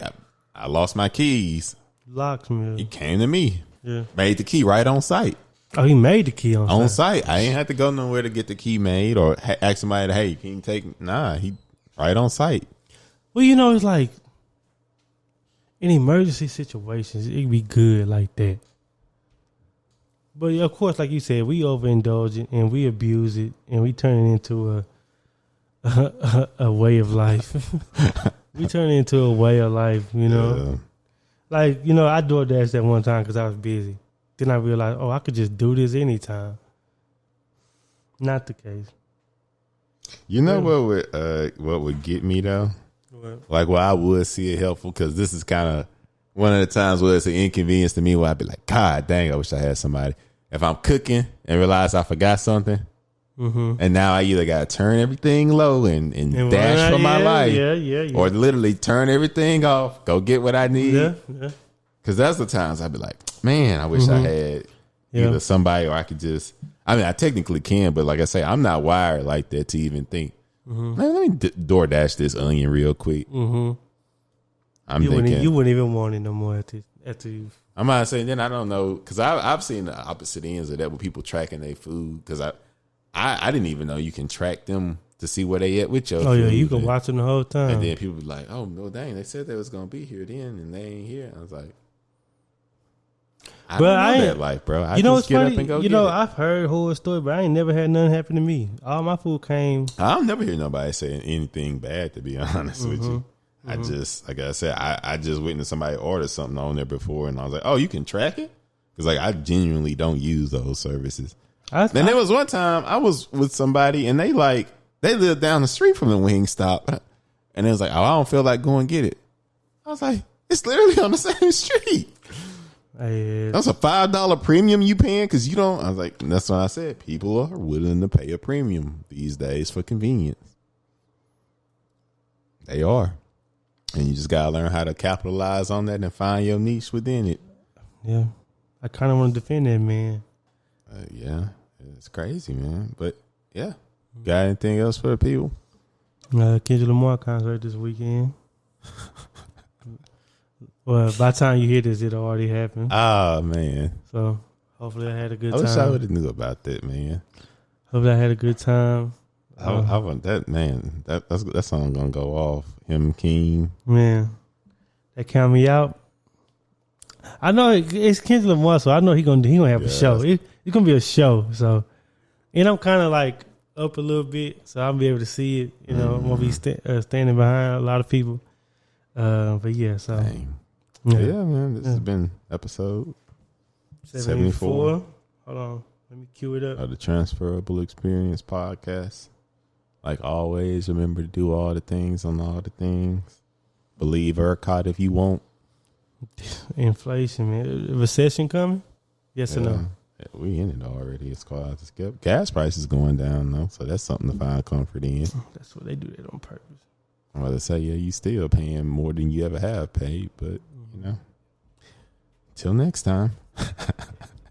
I lost my keys. Locksmith. He came to me. Yeah. Made the key right on site. Oh, he made the key on site. I ain't had to go nowhere to get the key made or ask somebody, hey, can you take? Nah, he right on site. Well, it's like in emergency situations, it'd be good like that. But of course, like you said, we overindulge it and we abuse it and we turn it into a way of life. We turn it into a way of life, Yeah. Like, I DoorDashed that one time because I was busy. Then I realized, I could just do this anytime. Not the case. You know what would get me though? What? Like, I would see it helpful, because this is kind of one of the times where it's an inconvenience to me, where I'd be like, God dang, I wish I had somebody. If I'm cooking and realize I forgot something, and now I either got to turn everything low and dash for my life, or literally turn everything off, go get what I need. Yeah. Because that's the times I'd be like, man, I wish I had either somebody, or I could just, I technically can, but like I say, I'm not wired like that to even think, man, let me DoorDash this onion real quick. I'm thinking, you wouldn't even want it no more after you. I'm not saying, then I don't know, because I've seen the opposite ends of that with people tracking their food, because I didn't even know you can track them to see where they at with your food. Oh yeah, you can watch them the whole time. And then people be like, oh no, dang, they said they was gonna be here then, and they ain't here. I was like, I don't know that life, bro. I just get up and go get it. I've heard horror stories, but I ain't never had nothing happen to me. All my food came. I'll never hear nobody saying anything bad, to be honest with you. I just, like I said, I just witnessed somebody order something on there before, and I was like, oh, you can track it? Because I genuinely don't use those services. There was one time I was with somebody and they lived down the street from the Wingstop, and it was like, oh, I don't feel like going get it. I was like, it's literally on the same street. That's a $5 premium you paying because you don't. I was like, that's why I said people are willing to pay a premium these days for convenience. They are, and you just gotta learn how to capitalize on that and find your niche within it. Yeah, I kind of want to defend that, man. Yeah, it's crazy, man. But yeah, got anything else for the people? Kendrick Lamar concert this weekend. Well, by the time you hear this, it'll already happen. Oh, man. So, hopefully I had a good time. I wish I would have knew about that, man. Hopefully I had a good time. I want that, man. That song gonna go off. Him, King. Man, that count me out. I know it's Kendrick Lamar, so I know he gonna have a show. It's gonna be a show. So, and I'm kind of like up a little bit, so I'll be able to see it. You know, I'm gonna be standing behind a lot of people. But yeah, so. Dang. Yeah, man. This has been episode 74. Hold on. Let me cue it up. Of the Transferable Experience podcast. Like always, remember to do all the things on all the things. Believe ERCOT if you want. Inflation, man. Recession coming? Yes or no? Yeah, we in it already. It's called to skip. Gas prices going down, though. So that's something to find comfort in. That's what they do that on purpose. I'm about to say, yeah, you still paying more than you ever have paid, but, you know, till next time.